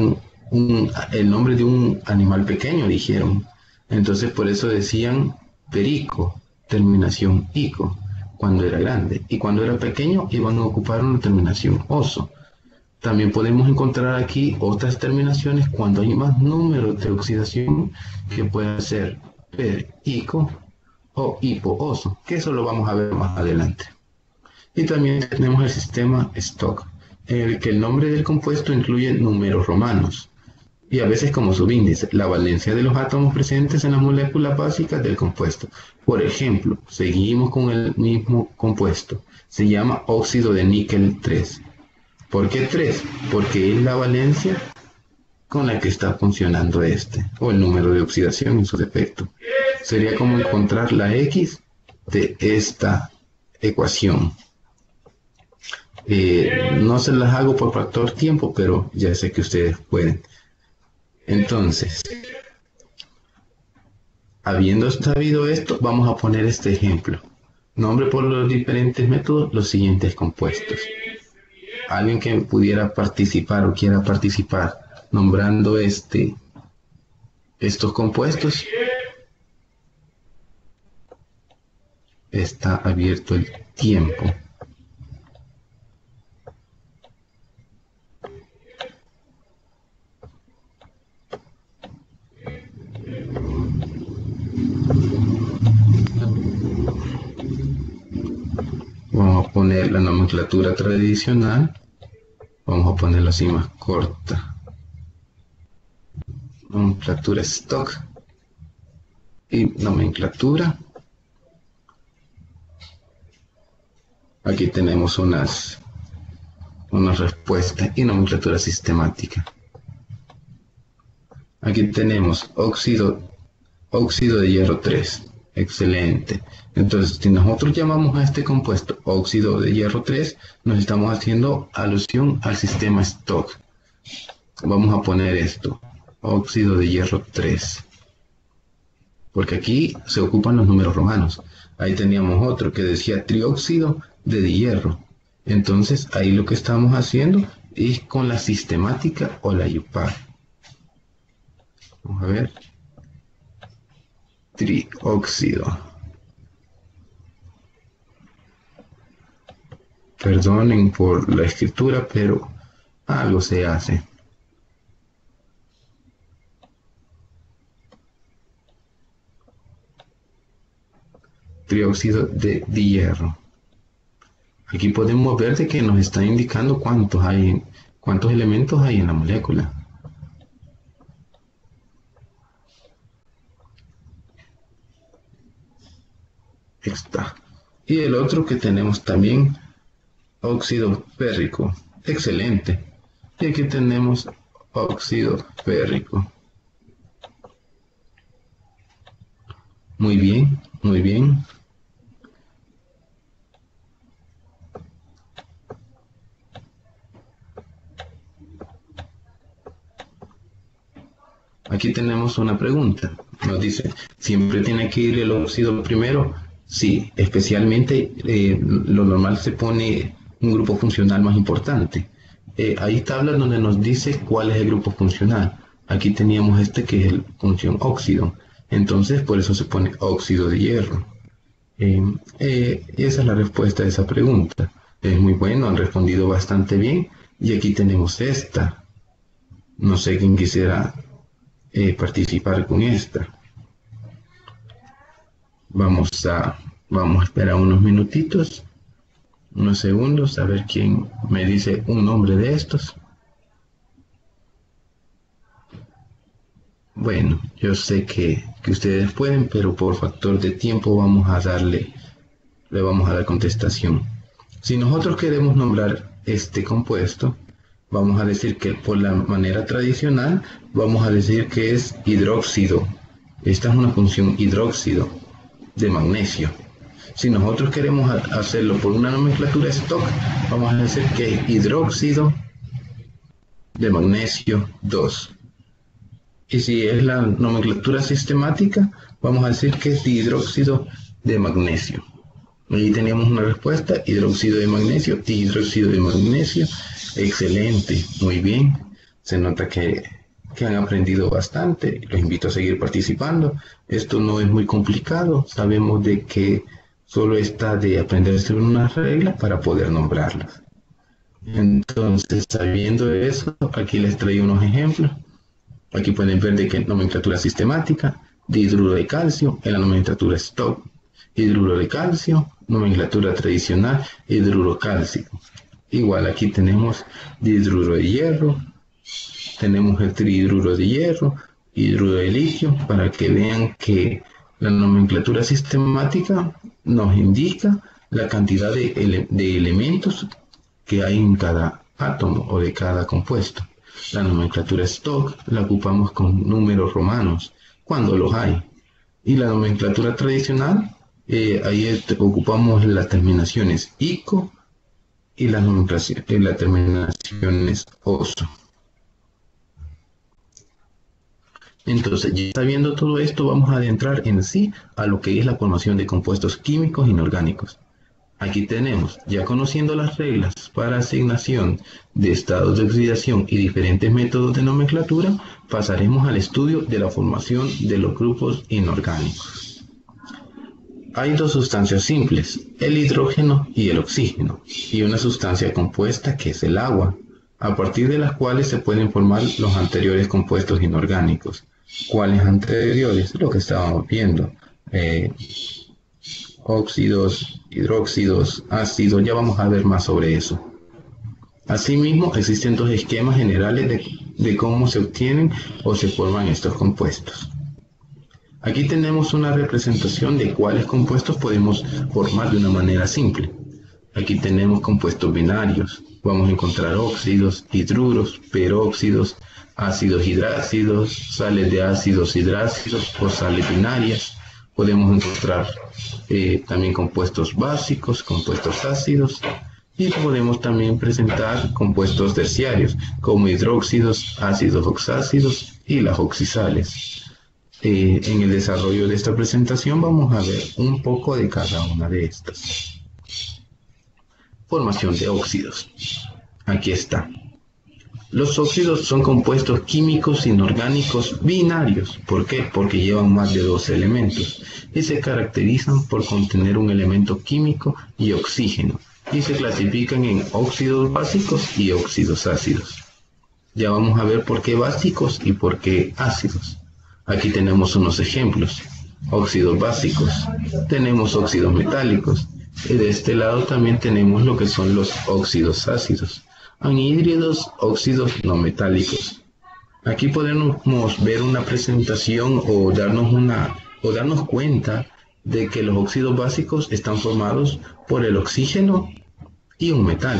el nombre de un animal pequeño, dijeron. Entonces por eso decían perico, terminación ico, cuando era grande. Y cuando era pequeño iban a ocupar una terminación oso. También podemos encontrar aquí otras terminaciones cuando hay más números de oxidación, que puede ser perico o hipooso, que eso lo vamos a ver más adelante. Y también tenemos el sistema Stock, en el que el nombre del compuesto incluye números romanos y a veces como subíndice la valencia de los átomos presentes en las moléculas básicas del compuesto. Por ejemplo, seguimos con el mismo compuesto, se llama óxido de níquel 3. ¿Por qué 3? Porque es la valencia con la que está funcionando este, o el número de oxidación en su defecto. Sería como encontrar la X de esta ecuación. No se las hago por factor tiempo, pero ya sé que ustedes pueden. Entonces, habiendo sabido esto, vamos a poner este ejemplo. Nombre por los diferentes métodos los siguientes compuestos. Alguien que pudiera participar o quiera participar nombrando estos compuestos. Está abierto el tiempo. Vamos a poner la nomenclatura tradicional. Vamos a ponerlo así más corta. Nomenclatura stock. Y nomenclatura. Aquí tenemos unas respuestas y nomenclatura sistemática. Aquí tenemos óxido de hierro 3. Excelente. Entonces, si nosotros llamamos a este compuesto óxido de hierro 3, nos estamos haciendo alusión al sistema Stock. Vamos a poner esto, óxido de hierro 3. Porque aquí se ocupan los números romanos. Ahí teníamos otro que decía trióxido de hierro. Entonces, ahí lo que estamos haciendo es con la sistemática o la IUPAC. Vamos a ver. Trióxido. Perdonen por la escritura, pero algo se hace. Trióxido de hierro. Aquí podemos ver de que nos está indicando cuántos elementos hay en la molécula. Está. Y el otro que tenemos también, óxido férrico. Excelente. Y aquí tenemos óxido férrico. Muy bien, muy bien. Aquí tenemos una pregunta. Nos dice, ¿siempre tiene que ir el óxido primero? Sí, especialmente lo normal se pone un grupo funcional más importante. Hay tablas donde nos dice cuál es el grupo funcional. Aquí teníamos este que es el función óxido. Entonces, por eso se pone óxido de hierro. Esa es la respuesta a esa pregunta. Es muy bueno, han respondido bastante bien. Y aquí tenemos esta. No sé quién quisiera participar con esta. Vamos a esperar unos minutitos, unos segundos, a ver quién me dice un nombre de estos. Bueno, yo sé que ustedes pueden, pero por factor de tiempo le vamos a dar contestación. Si nosotros queremos nombrar este compuesto, Vamos a decir que por la manera tradicional, vamos a decir que es hidróxido. Esta es una función hidróxido de magnesio. Si nosotros queremos hacerlo por una nomenclatura stock, vamos a decir que es hidróxido de magnesio 2. Y si es la nomenclatura sistemática, vamos a decir que es hidróxido de magnesio. Ahí teníamos una respuesta: hidróxido de magnesio y hidróxido de magnesio. Excelente, muy bien. Se nota que han aprendido bastante. Los invito a seguir participando. Esto no es muy complicado. Sabemos de que solo está de aprenderse una regla para poder nombrarlas. Entonces, sabiendo eso, aquí les traigo unos ejemplos. Aquí pueden ver de que nomenclatura sistemática, de hidruro de calcio, en la nomenclatura stock, hidruro de calcio, nomenclatura tradicional, hidruro cálcico. Igual aquí tenemos dihidruro de hierro, tenemos el trihidruro de hierro, hidruro de litio, para que vean que la nomenclatura sistemática nos indica la cantidad de elementos que hay en cada átomo o de cada compuesto. La nomenclatura stock la ocupamos con números romanos, cuando los hay. Y la nomenclatura tradicional, ahí ocupamos las terminaciones ico y las terminaciones oso. Entonces, ya sabiendo todo esto, vamos a adentrar en sí a lo que es la formación de compuestos químicos inorgánicos. Aquí tenemos, ya conociendo las reglas para asignación de estados de oxidación y diferentes métodos de nomenclatura, pasaremos al estudio de la formación de los grupos inorgánicos. Hay dos sustancias simples, el hidrógeno y el oxígeno, y una sustancia compuesta que es el agua, a partir de las cuales se pueden formar los anteriores compuestos inorgánicos. ¿Cuáles anteriores? Lo que estábamos viendo. Óxidos, hidróxidos, ácidos, ya vamos a ver más sobre eso. Asimismo, existen dos esquemas generales de cómo se obtienen o se forman estos compuestos. Aquí tenemos una representación de cuáles compuestos podemos formar de una manera simple. Aquí tenemos compuestos binarios. Vamos a encontrar óxidos, hidruros, peróxidos, ácidos hidrácidos, sales de ácidos hidrácidos o sales binarias. Podemos encontrar también compuestos básicos, compuestos ácidos, y podemos también presentar compuestos terciarios como hidróxidos, ácidos oxácidos y las oxisales. En el desarrollo de esta presentación vamos a ver un poco de cada una de estas. Formación de óxidos. Aquí está. Los óxidos son compuestos químicos inorgánicos binarios. ¿Por qué? Porque llevan más de 2 elementos y se caracterizan por contener un elemento químico y oxígeno, y se clasifican en óxidos básicos y óxidos ácidos. Ya vamos a ver por qué básicos y por qué ácidos. Aquí tenemos unos ejemplos. Óxidos básicos. Tenemos óxidos metálicos. Y de este lado también tenemos lo que son los óxidos ácidos. Anhídridos, óxidos no metálicos. Aquí podemos ver una presentación o darnos cuenta de que los óxidos básicos están formados por el oxígeno y un metal.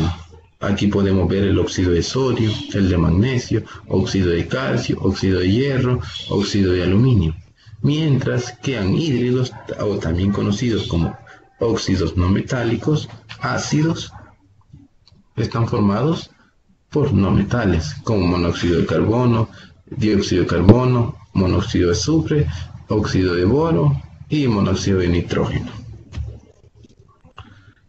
Aquí podemos ver el óxido de sodio, el de magnesio, óxido de calcio, óxido de hierro, óxido de aluminio. Mientras que anhídridos, o también conocidos como óxidos no metálicos, ácidos, están formados por no metales, como monóxido de carbono, dióxido de carbono, monóxido de azufre, óxido de boro y monóxido de nitrógeno.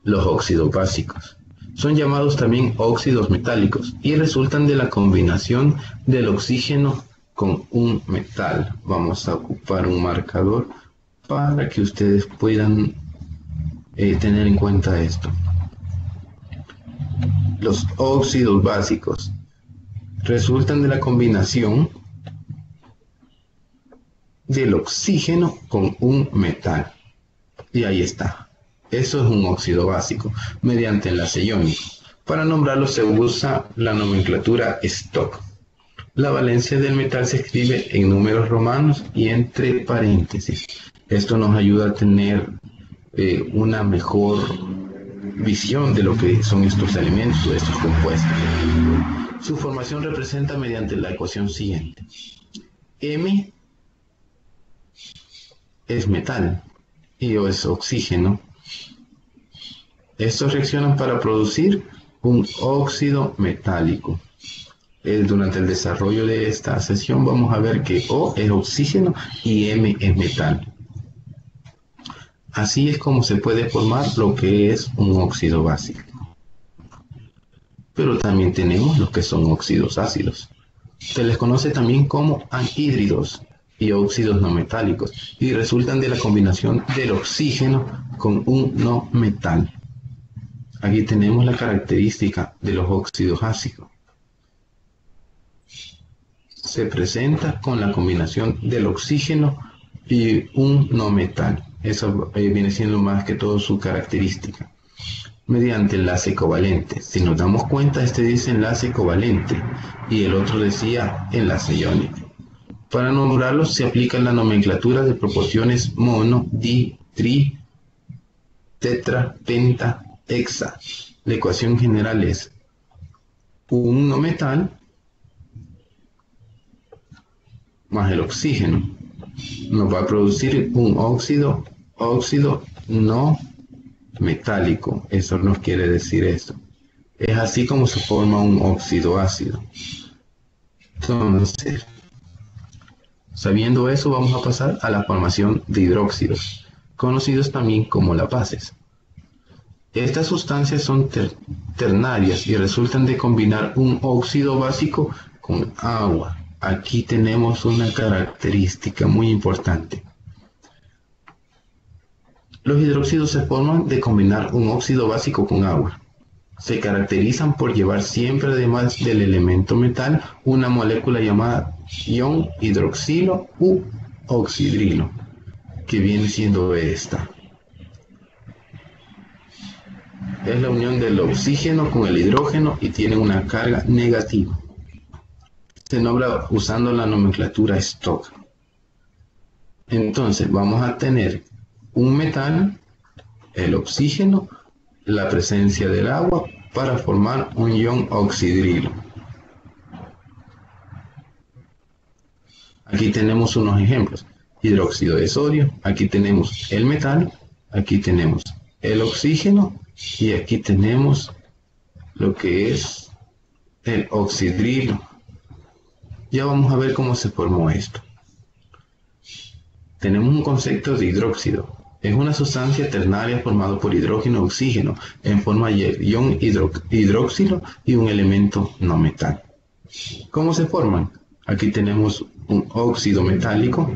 Los óxidos básicos son llamados también óxidos metálicos y resultan de la combinación del oxígeno con un metal. Vamos a ocupar un marcador para que ustedes puedan tener en cuenta esto. Los óxidos básicos resultan de la combinación del oxígeno con un metal. Y ahí está. Eso es un óxido básico, mediante enlace iónico. Para nombrarlo se usa la nomenclatura stock. La valencia del metal se escribe en números romanos y entre paréntesis. Esto nos ayuda a tener una mejor visión de lo que son estos elementos, estos compuestos. Su formación representa mediante la ecuación siguiente. M es metal y O es oxígeno. Estos reaccionan para producir un óxido metálico. Durante el desarrollo de esta sesión vamos a ver que O es oxígeno y M es metal. Así es como se puede formar lo que es un óxido básico. Pero también tenemos los que son óxidos ácidos. Se les conoce también como anhídridos y óxidos no metálicos y resultan de la combinación del oxígeno con un no metal. Aquí tenemos la característica de los óxidos ácidos. Se presenta con la combinación del oxígeno y un no metal. Eso viene siendo más que todo su característica. Mediante enlace covalente. Si nos damos cuenta, este dice enlace covalente y el otro decía enlace iónico. Para nombrarlos se aplica la nomenclatura de proporciones mono, di, tri, tetra, penta, hexa. La ecuación general es un no metal más el oxígeno. Nos va a producir un óxido no metálico. Eso nos quiere decir esto. Es así como se forma un óxido ácido. Entonces, sabiendo eso, vamos a pasar a la formación de hidróxidos, conocidos también como las bases. Estas sustancias son ternarias y resultan de combinar un óxido básico con agua. Aquí tenemos una característica muy importante. Los hidróxidos se forman de combinar un óxido básico con agua. Se caracterizan por llevar siempre, además del elemento metal, una molécula llamada ion hidroxilo u oxidrilo, que viene siendo esta. Es la unión del oxígeno con el hidrógeno y tiene una carga negativa. Se nombra usando la nomenclatura Stock. Entonces vamos a tener un metal, el oxígeno, la presencia del agua para formar un ion oxidrilo. Aquí tenemos unos ejemplos. Hidróxido de sodio, aquí tenemos el metal, aquí tenemos el oxígeno y aquí tenemos lo que es el oxidrilo. Ya vamos a ver cómo se formó esto. Tenemos un concepto de hidróxido. Es una sustancia ternaria formada por hidrógeno y oxígeno en forma de ion hidróxilo y un elemento no metal. ¿Cómo se forman? Aquí tenemos un óxido metálico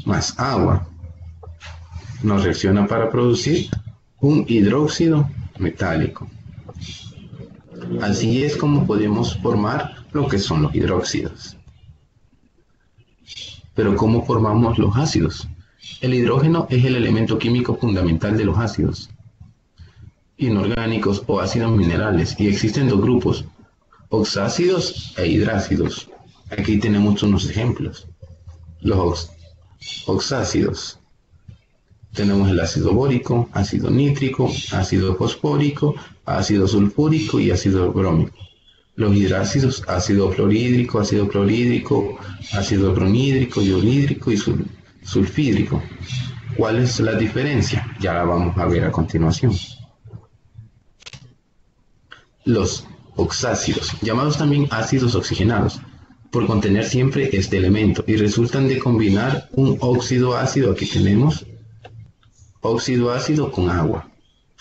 más agua. Nos reacciona para producir un hidróxido metálico. Así es como podemos formar lo que son los hidróxidos. Pero ¿cómo formamos los ácidos? El hidrógeno es el elemento químico fundamental de los ácidos inorgánicos o ácidos minerales y existen dos grupos, oxácidos e hidrácidos. Aquí tenemos unos ejemplos. Los oxácidos. Tenemos el ácido bórico, ácido nítrico, ácido fosfórico, ácido sulfúrico y ácido brómico. Los hidrácidos, ácido fluorhídrico, ácido clorhídrico, ácido clorhídrico, iohídrico y sulfídrico. ¿Cuál es la diferencia? Ya la vamos a ver a continuación. Los oxácidos, llamados también ácidos oxigenados, por contener siempre este elemento y resultan de combinar un óxido ácido. Aquí tenemos óxido ácido con agua.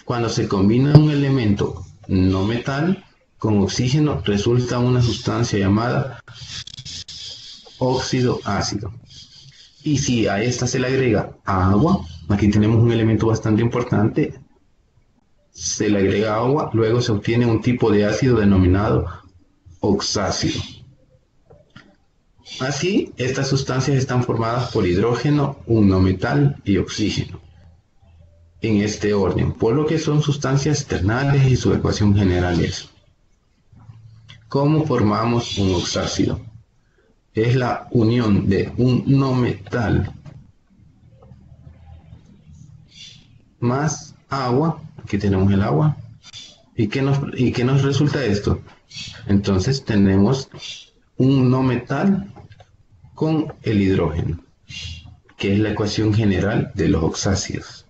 Cuando se combina un elemento no metal con oxígeno, resulta una sustancia llamada óxido ácido. Y si a esta se le agrega agua, aquí tenemos un elemento bastante importante, se le agrega agua, luego se obtiene un tipo de ácido denominado oxácido. Así, estas sustancias están formadas por hidrógeno, un no metal y oxígeno, en este orden, por lo que son sustancias ternales y su ecuación general es. ¿Cómo formamos un oxácido? Es la unión de un no metal más agua, aquí tenemos el agua, ¿Y qué nos resulta esto? Entonces tenemos un no metal con el hidrógeno, que es la ecuación general de los oxácidos.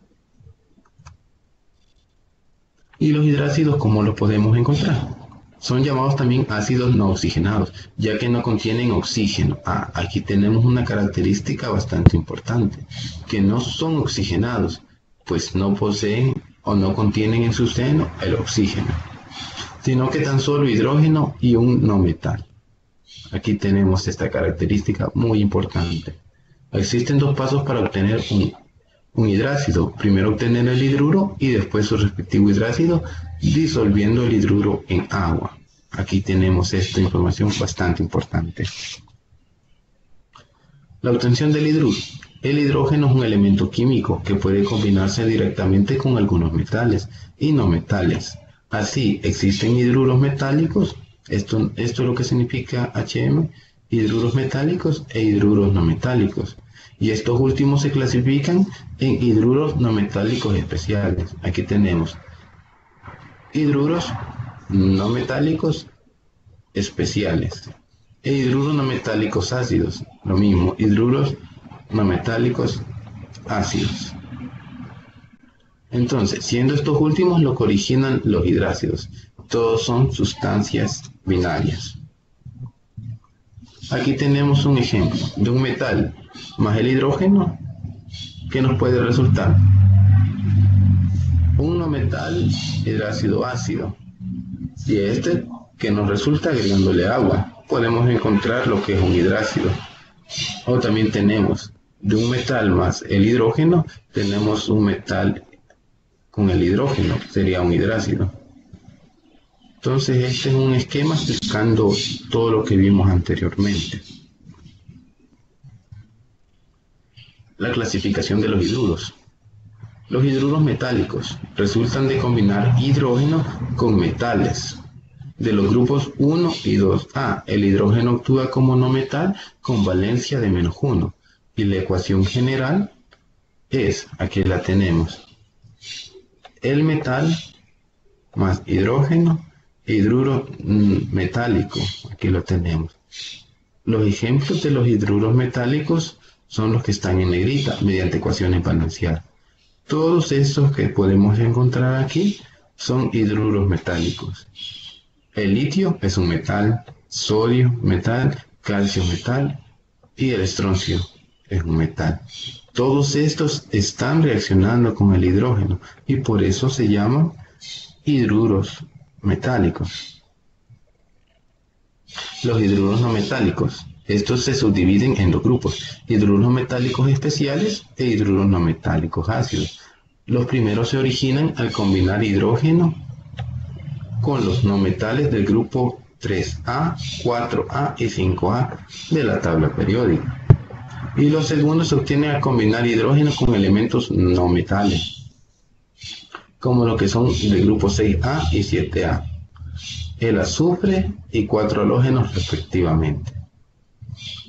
¿Y los hidrácidos cómo los podemos encontrar? Son llamados también ácidos no oxigenados, ya que no contienen oxígeno. Aquí tenemos una característica bastante importante, que no son oxigenados, pues no poseen o no contienen en su seno el oxígeno, sino que tan solo hidrógeno y un no metal. Aquí tenemos esta característica muy importante. Existen dos pasos para obtener un hidrácido. Primero obtener el hidruro y después su respectivo hidrácido, disolviendo el hidruro en agua. Aquí tenemos esta información bastante importante. La obtención del hidruro. El hidrógeno es un elemento químico que puede combinarse directamente con algunos metales y no metales. Así, existen hidruros metálicos, esto es lo que significa HM, hidruros metálicos e hidruros no metálicos. Y estos últimos se clasifican en hidruros no metálicos especiales. Aquí tenemos hidruros no metálicos especiales e hidruros no metálicos ácidos. Lo mismo, hidruros no metálicos ácidos. Entonces, siendo estos últimos lo que originan los hidrácidos, todos son sustancias binarias. Aquí tenemos un ejemplo de un metal más el hidrógeno. ¿Qué nos puede resultar? Un no metal hidrácido ácido. Y este que nos resulta agregándole agua. Podemos encontrar lo que es un hidrácido. O también tenemos de un metal más el hidrógeno, tenemos un metal con el hidrógeno, sería un hidrácido. Entonces este es un esquema explicando todo lo que vimos anteriormente. La clasificación de los hidruros. Los hidruros metálicos resultan de combinar hidrógeno con metales de los grupos 1 y 2A. El hidrógeno actúa como no metal con valencia de -1. Y la ecuación general es, aquí la tenemos, el metal más hidrógeno e hidruro metálico. Aquí lo tenemos. Los ejemplos de los hidruros metálicos son los que están en negrita mediante ecuaciones balanceadas. Todos estos que podemos encontrar aquí son hidruros metálicos. El litio es un metal, sodio metal, calcio metal y el estroncio es un metal. Todos estos están reaccionando con el hidrógeno y por eso se llaman hidruros metálicos. Los hidruros no metálicos. Estos se subdividen en dos grupos, hidruros no metálicos especiales e hidruros no metálicos ácidos. Los primeros se originan al combinar hidrógeno con los no metales del grupo 3A, 4A y 5A de la tabla periódica. Y los segundos se obtienen al combinar hidrógeno con elementos no metales, como lo que son del grupo 6A y 7A, el azufre y 4 halógenos respectivamente.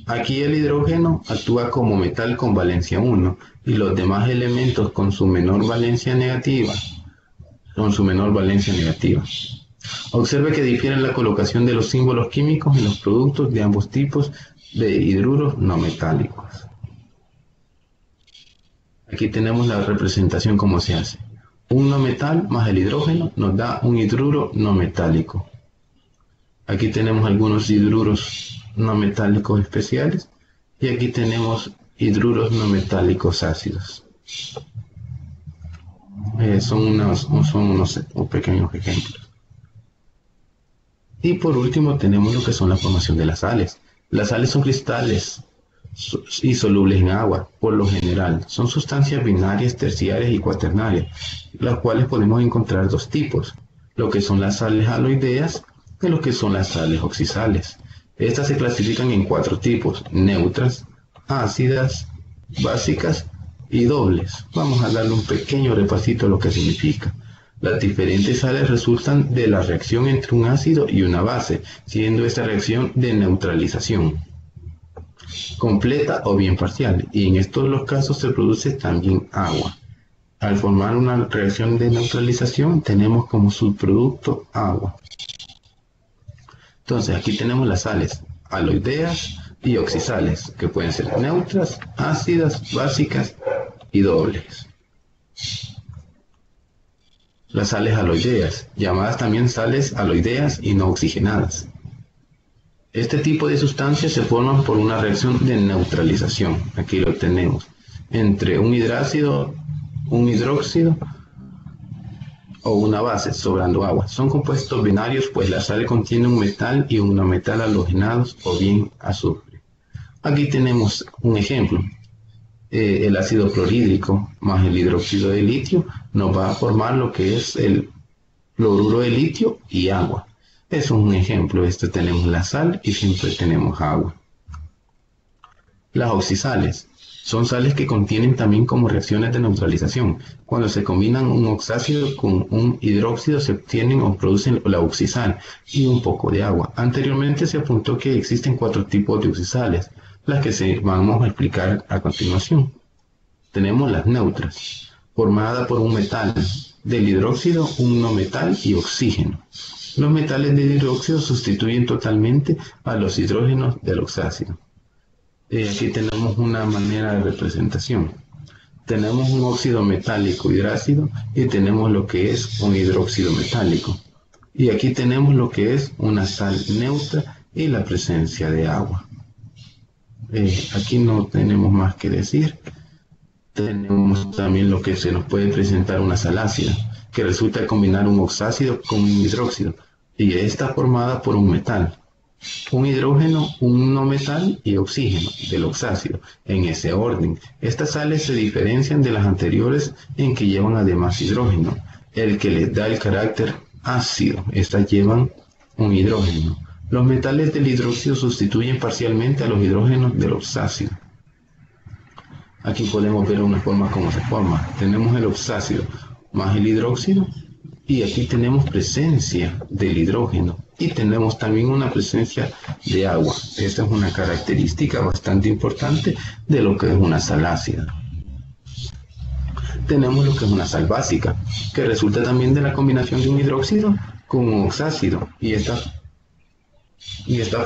Aquí el hidrógeno actúa como metal con valencia 1 y los demás elementos con su menor valencia negativa. Observe que difiere la colocación de los símbolos químicos en los productos de ambos tipos de hidruros no metálicos. Aquí tenemos la representación como se hace. Un no metal más el hidrógeno nos da un hidruro no metálico. Aquí tenemos algunos hidruros no metálicos especiales y aquí tenemos hidruros no metálicos ácidos. Son unos pequeños ejemplos. Y por último tenemos lo que son la formación de las sales. Las sales son cristales y solubles en agua, por lo general. Son sustancias binarias, terciarias y cuaternarias, las cuales podemos encontrar dos tipos, lo que son las sales aloideas y lo que son las sales oxisales. Estas se clasifican en 4 tipos: neutras, ácidas, básicas y dobles. Vamos a darle un pequeño repasito a lo que significa. Las diferentes sales resultan de la reacción entre un ácido y una base, siendo esta reacción de neutralización completa o bien parcial, y en estos los casos se produce también agua. Al formar una reacción de neutralización, tenemos como subproducto agua. Entonces, aquí tenemos las sales aloideas y oxisales, que pueden ser neutras, ácidas, básicas y dobles. Las sales aloideas, llamadas también sales aloideas y no oxigenadas. Este tipo de sustancias se forman por una reacción de neutralización, aquí lo tenemos, entre un hidrácido, un hidróxido o una base, sobrando agua. Son compuestos binarios, pues la sal contiene un metal y un no metal halogenados o bien azufre. Aquí tenemos un ejemplo. El ácido clorhídrico más el hidróxido de litio nos va a formar lo que es el cloruro de litio y agua. Es un ejemplo. Tenemos la sal y siempre tenemos agua. Las oxisales son sales que contienen también como reacciones de neutralización. Cuando se combinan un oxácido con un hidróxido se obtienen o producen la oxisal y un poco de agua. Anteriormente se apuntó que existen 4 tipos de oxisales, las que vamos a explicar a continuación. Tenemos las neutras, formada por un metal del hidróxido, un no metal y oxígeno. Los metales del hidróxido sustituyen totalmente a los hidrógenos del oxácido. Aquí tenemos una manera de representación. Tenemos un óxido metálico hidrácido y tenemos lo que es un hidróxido metálico. Y aquí tenemos lo que es una sal neutra y la presencia de agua. Aquí no tenemos más que decir. Tenemos también lo que se nos puede presentar una sal ácida, que resulta de combinar un oxácido con un hidróxido, y está formada por un metal, un hidrógeno, un no metal y oxígeno del oxácido, en ese orden. Estas sales se diferencian de las anteriores en que llevan además hidrógeno, el que les da el carácter ácido. Estas llevan un hidrógeno. Los metales del hidróxido sustituyen parcialmente a los hidrógenos del oxácido. Aquí podemos ver una forma como se forma. Tenemos el oxácido más el hidróxido y aquí tenemos presencia del hidrógeno y tenemos también una presencia de agua. Esta es una característica bastante importante de lo que es una sal ácida. Tenemos lo que es una sal básica, que resulta también de la combinación de un hidróxido con un oxácido y está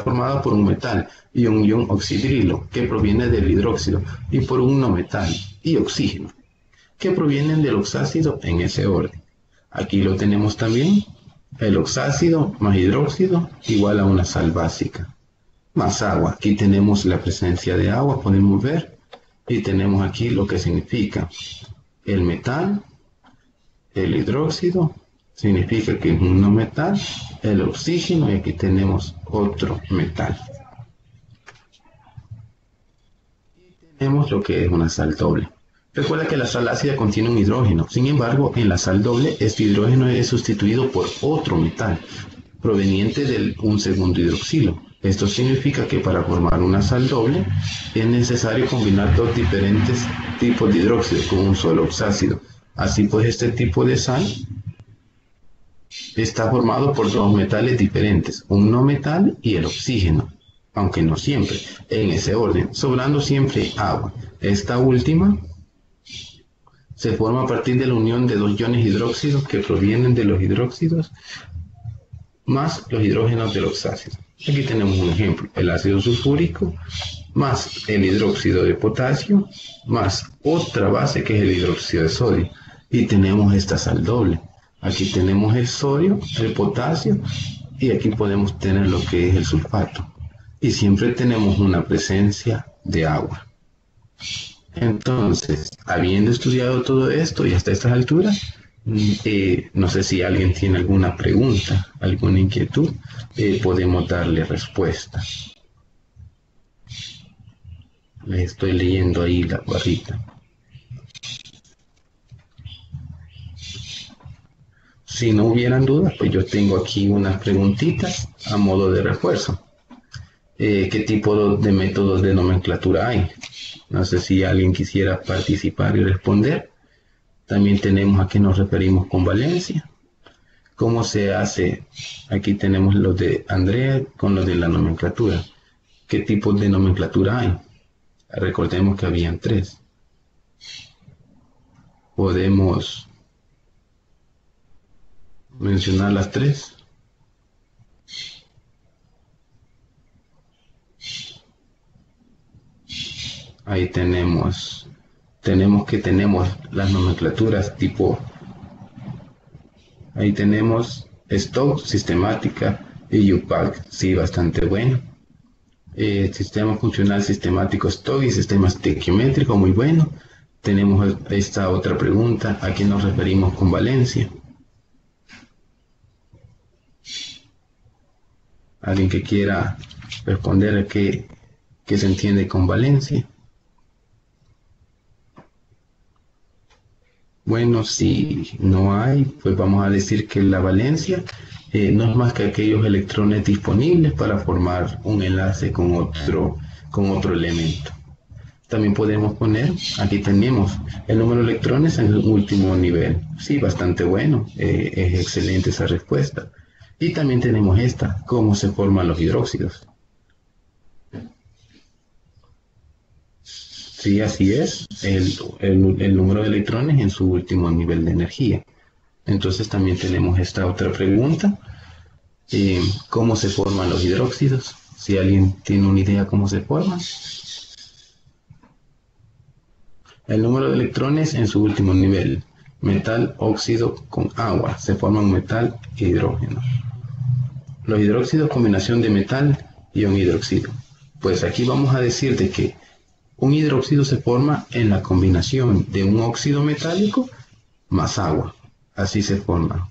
formada por un metal y un ion oxidrilo que proviene del hidróxido y por un no metal y oxígeno que provienen del oxácido en ese orden. Aquí lo tenemos también, el oxácido más hidróxido igual a una sal básica más agua. Aquí tenemos la presencia de agua, podemos ver, y tenemos aquí lo que significa el metal, el hidróxido significa que es un no metal, el oxígeno, y aquí tenemos otro metal. Y tenemos lo que es una sal doble. Recuerda que la sal ácida contiene un hidrógeno, sin embargo, en la sal doble este hidrógeno es sustituido por otro metal, proveniente de un segundo hidroxilo. Esto significa que para formar una sal doble es necesario combinar 2 diferentes tipos de hidróxido con un solo oxácido. Así pues, este tipo de sal está formado por 2 metales diferentes, un no metal y el oxígeno, aunque no siempre, en ese orden, sobrando siempre agua. Esta última se forma a partir de la unión de 2 iones hidróxidos que provienen de los hidróxidos más los hidrógenos del oxácido. Aquí tenemos un ejemplo, el ácido sulfúrico más el hidróxido de potasio más otra base que es el hidróxido de sodio. Y tenemos esta sal doble. Aquí tenemos el sodio, el potasio y aquí podemos tener lo que es el sulfato. Y siempre tenemos una presencia de agua. Entonces, habiendo estudiado todo esto y hasta estas alturas, no sé si alguien tiene alguna pregunta, alguna inquietud, podemos darle respuesta. Le estoy leyendo ahí la barrita. Si no hubieran dudas, pues yo tengo aquí unas preguntitas a modo de refuerzo. ¿Qué tipo de métodos de nomenclatura hay? No sé si alguien quisiera participar y responder. También tenemos a qué nos referimos con valencia. ¿Cómo se hace? Aquí tenemos los de Andrea con los de la nomenclatura. ¿Qué tipos de nomenclatura hay? Recordemos que habían 3. podemos mencionar las tres. Ahí tenemos las nomenclaturas tipo, ahí tenemos Stokes, sistemática, y UPAC, sí, bastante bueno. Sistema funcional sistemático Stokes y sistema estequiométrico, muy bueno. Tenemos esta otra pregunta, ¿a qué nos referimos con valencia? ¿Alguien que quiera responder a qué se entiende con valencia? Bueno, si no hay, pues vamos a decir que la valencia no es más que aquellos electrones disponibles para formar un enlace con otro elemento. También podemos poner, aquí tenemos el número de electrones en el último nivel. Sí, bastante bueno, es excelente esa respuesta. Y también tenemos esta, cómo se forman los hidróxidos. Sí, así es, el número de electrones en su último nivel de energía. Entonces también tenemos esta otra pregunta, ¿cómo se forman los hidróxidos? Si alguien tiene una idea cómo se forman. El número de electrones en su último nivel, metal, óxido con agua, se forman metal e hidrógeno. Los hidróxidos, combinación de metal y un hidróxido. Pues aquí vamos a decir de que un hidróxido se forma en la combinación de un óxido metálico más agua. Así se forma.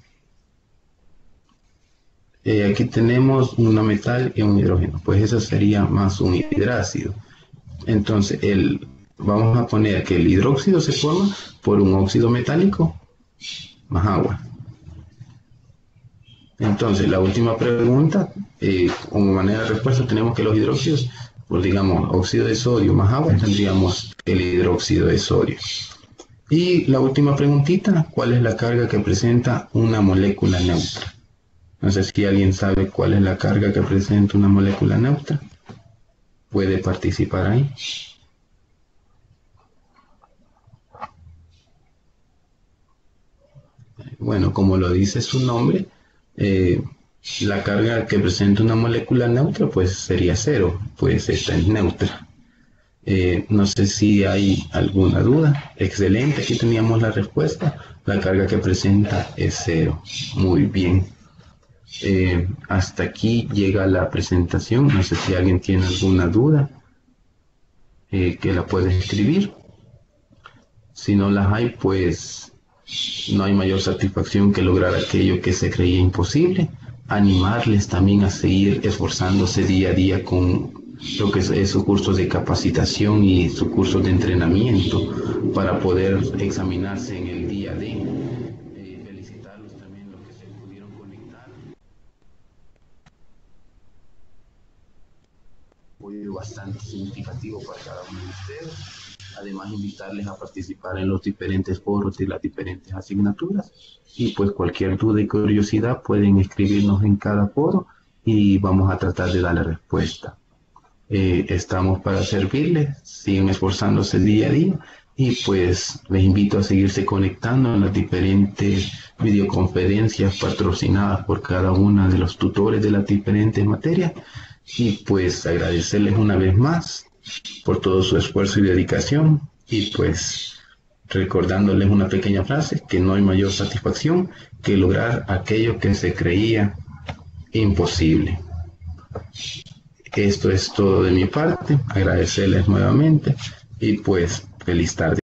Aquí tenemos una metal y un hidrógeno. Pues eso sería más un hidrácido. Entonces, vamos a poner que el hidróxido se forma por un óxido metálico más agua. Entonces, la última pregunta, como manera de respuesta, tenemos que los hidróxidos, pues digamos, óxido de sodio más agua, tendríamos el hidróxido de sodio. Y la última preguntita, ¿cuál es la carga que presenta una molécula neutra? No sé si alguien sabe cuál es la carga que presenta una molécula neutra. Puede participar ahí. Bueno, como lo dice su nombre, la carga que presenta una molécula neutra pues sería cero, pues esta es neutra. No sé si hay alguna duda. Excelente, aquí teníamos la respuesta. La carga que presenta es cero. Muy bien. Hasta aquí llega la presentación. No sé si alguien tiene alguna duda que la puede escribir. Si no las hay, pues no hay mayor satisfacción que lograr aquello que se creía imposible. Animarles también a seguir esforzándose día a día con lo que es sus cursos de capacitación y sus cursos de entrenamiento para poder examinarse en el día a día. Felicitarlos también los que se pudieron conectar. Apoyo bastante significativo para cada uno de ustedes. Además, invitarles a participar en los diferentes foros y las diferentes asignaturas. Y pues cualquier duda y curiosidad pueden escribirnos en cada foro y vamos a tratar de darle respuesta. Estamos para servirles, siguen esforzándose día a día y pues les invito a seguirse conectando en las diferentes videoconferencias patrocinadas por cada uno de los tutores de las diferentes materias y pues agradecerles una vez más por todo su esfuerzo y dedicación y pues recordándoles una pequeña frase, que no hay mayor satisfacción que lograr aquello que se creía imposible. Esto es todo de mi parte, agradecerles nuevamente y pues feliz tarde.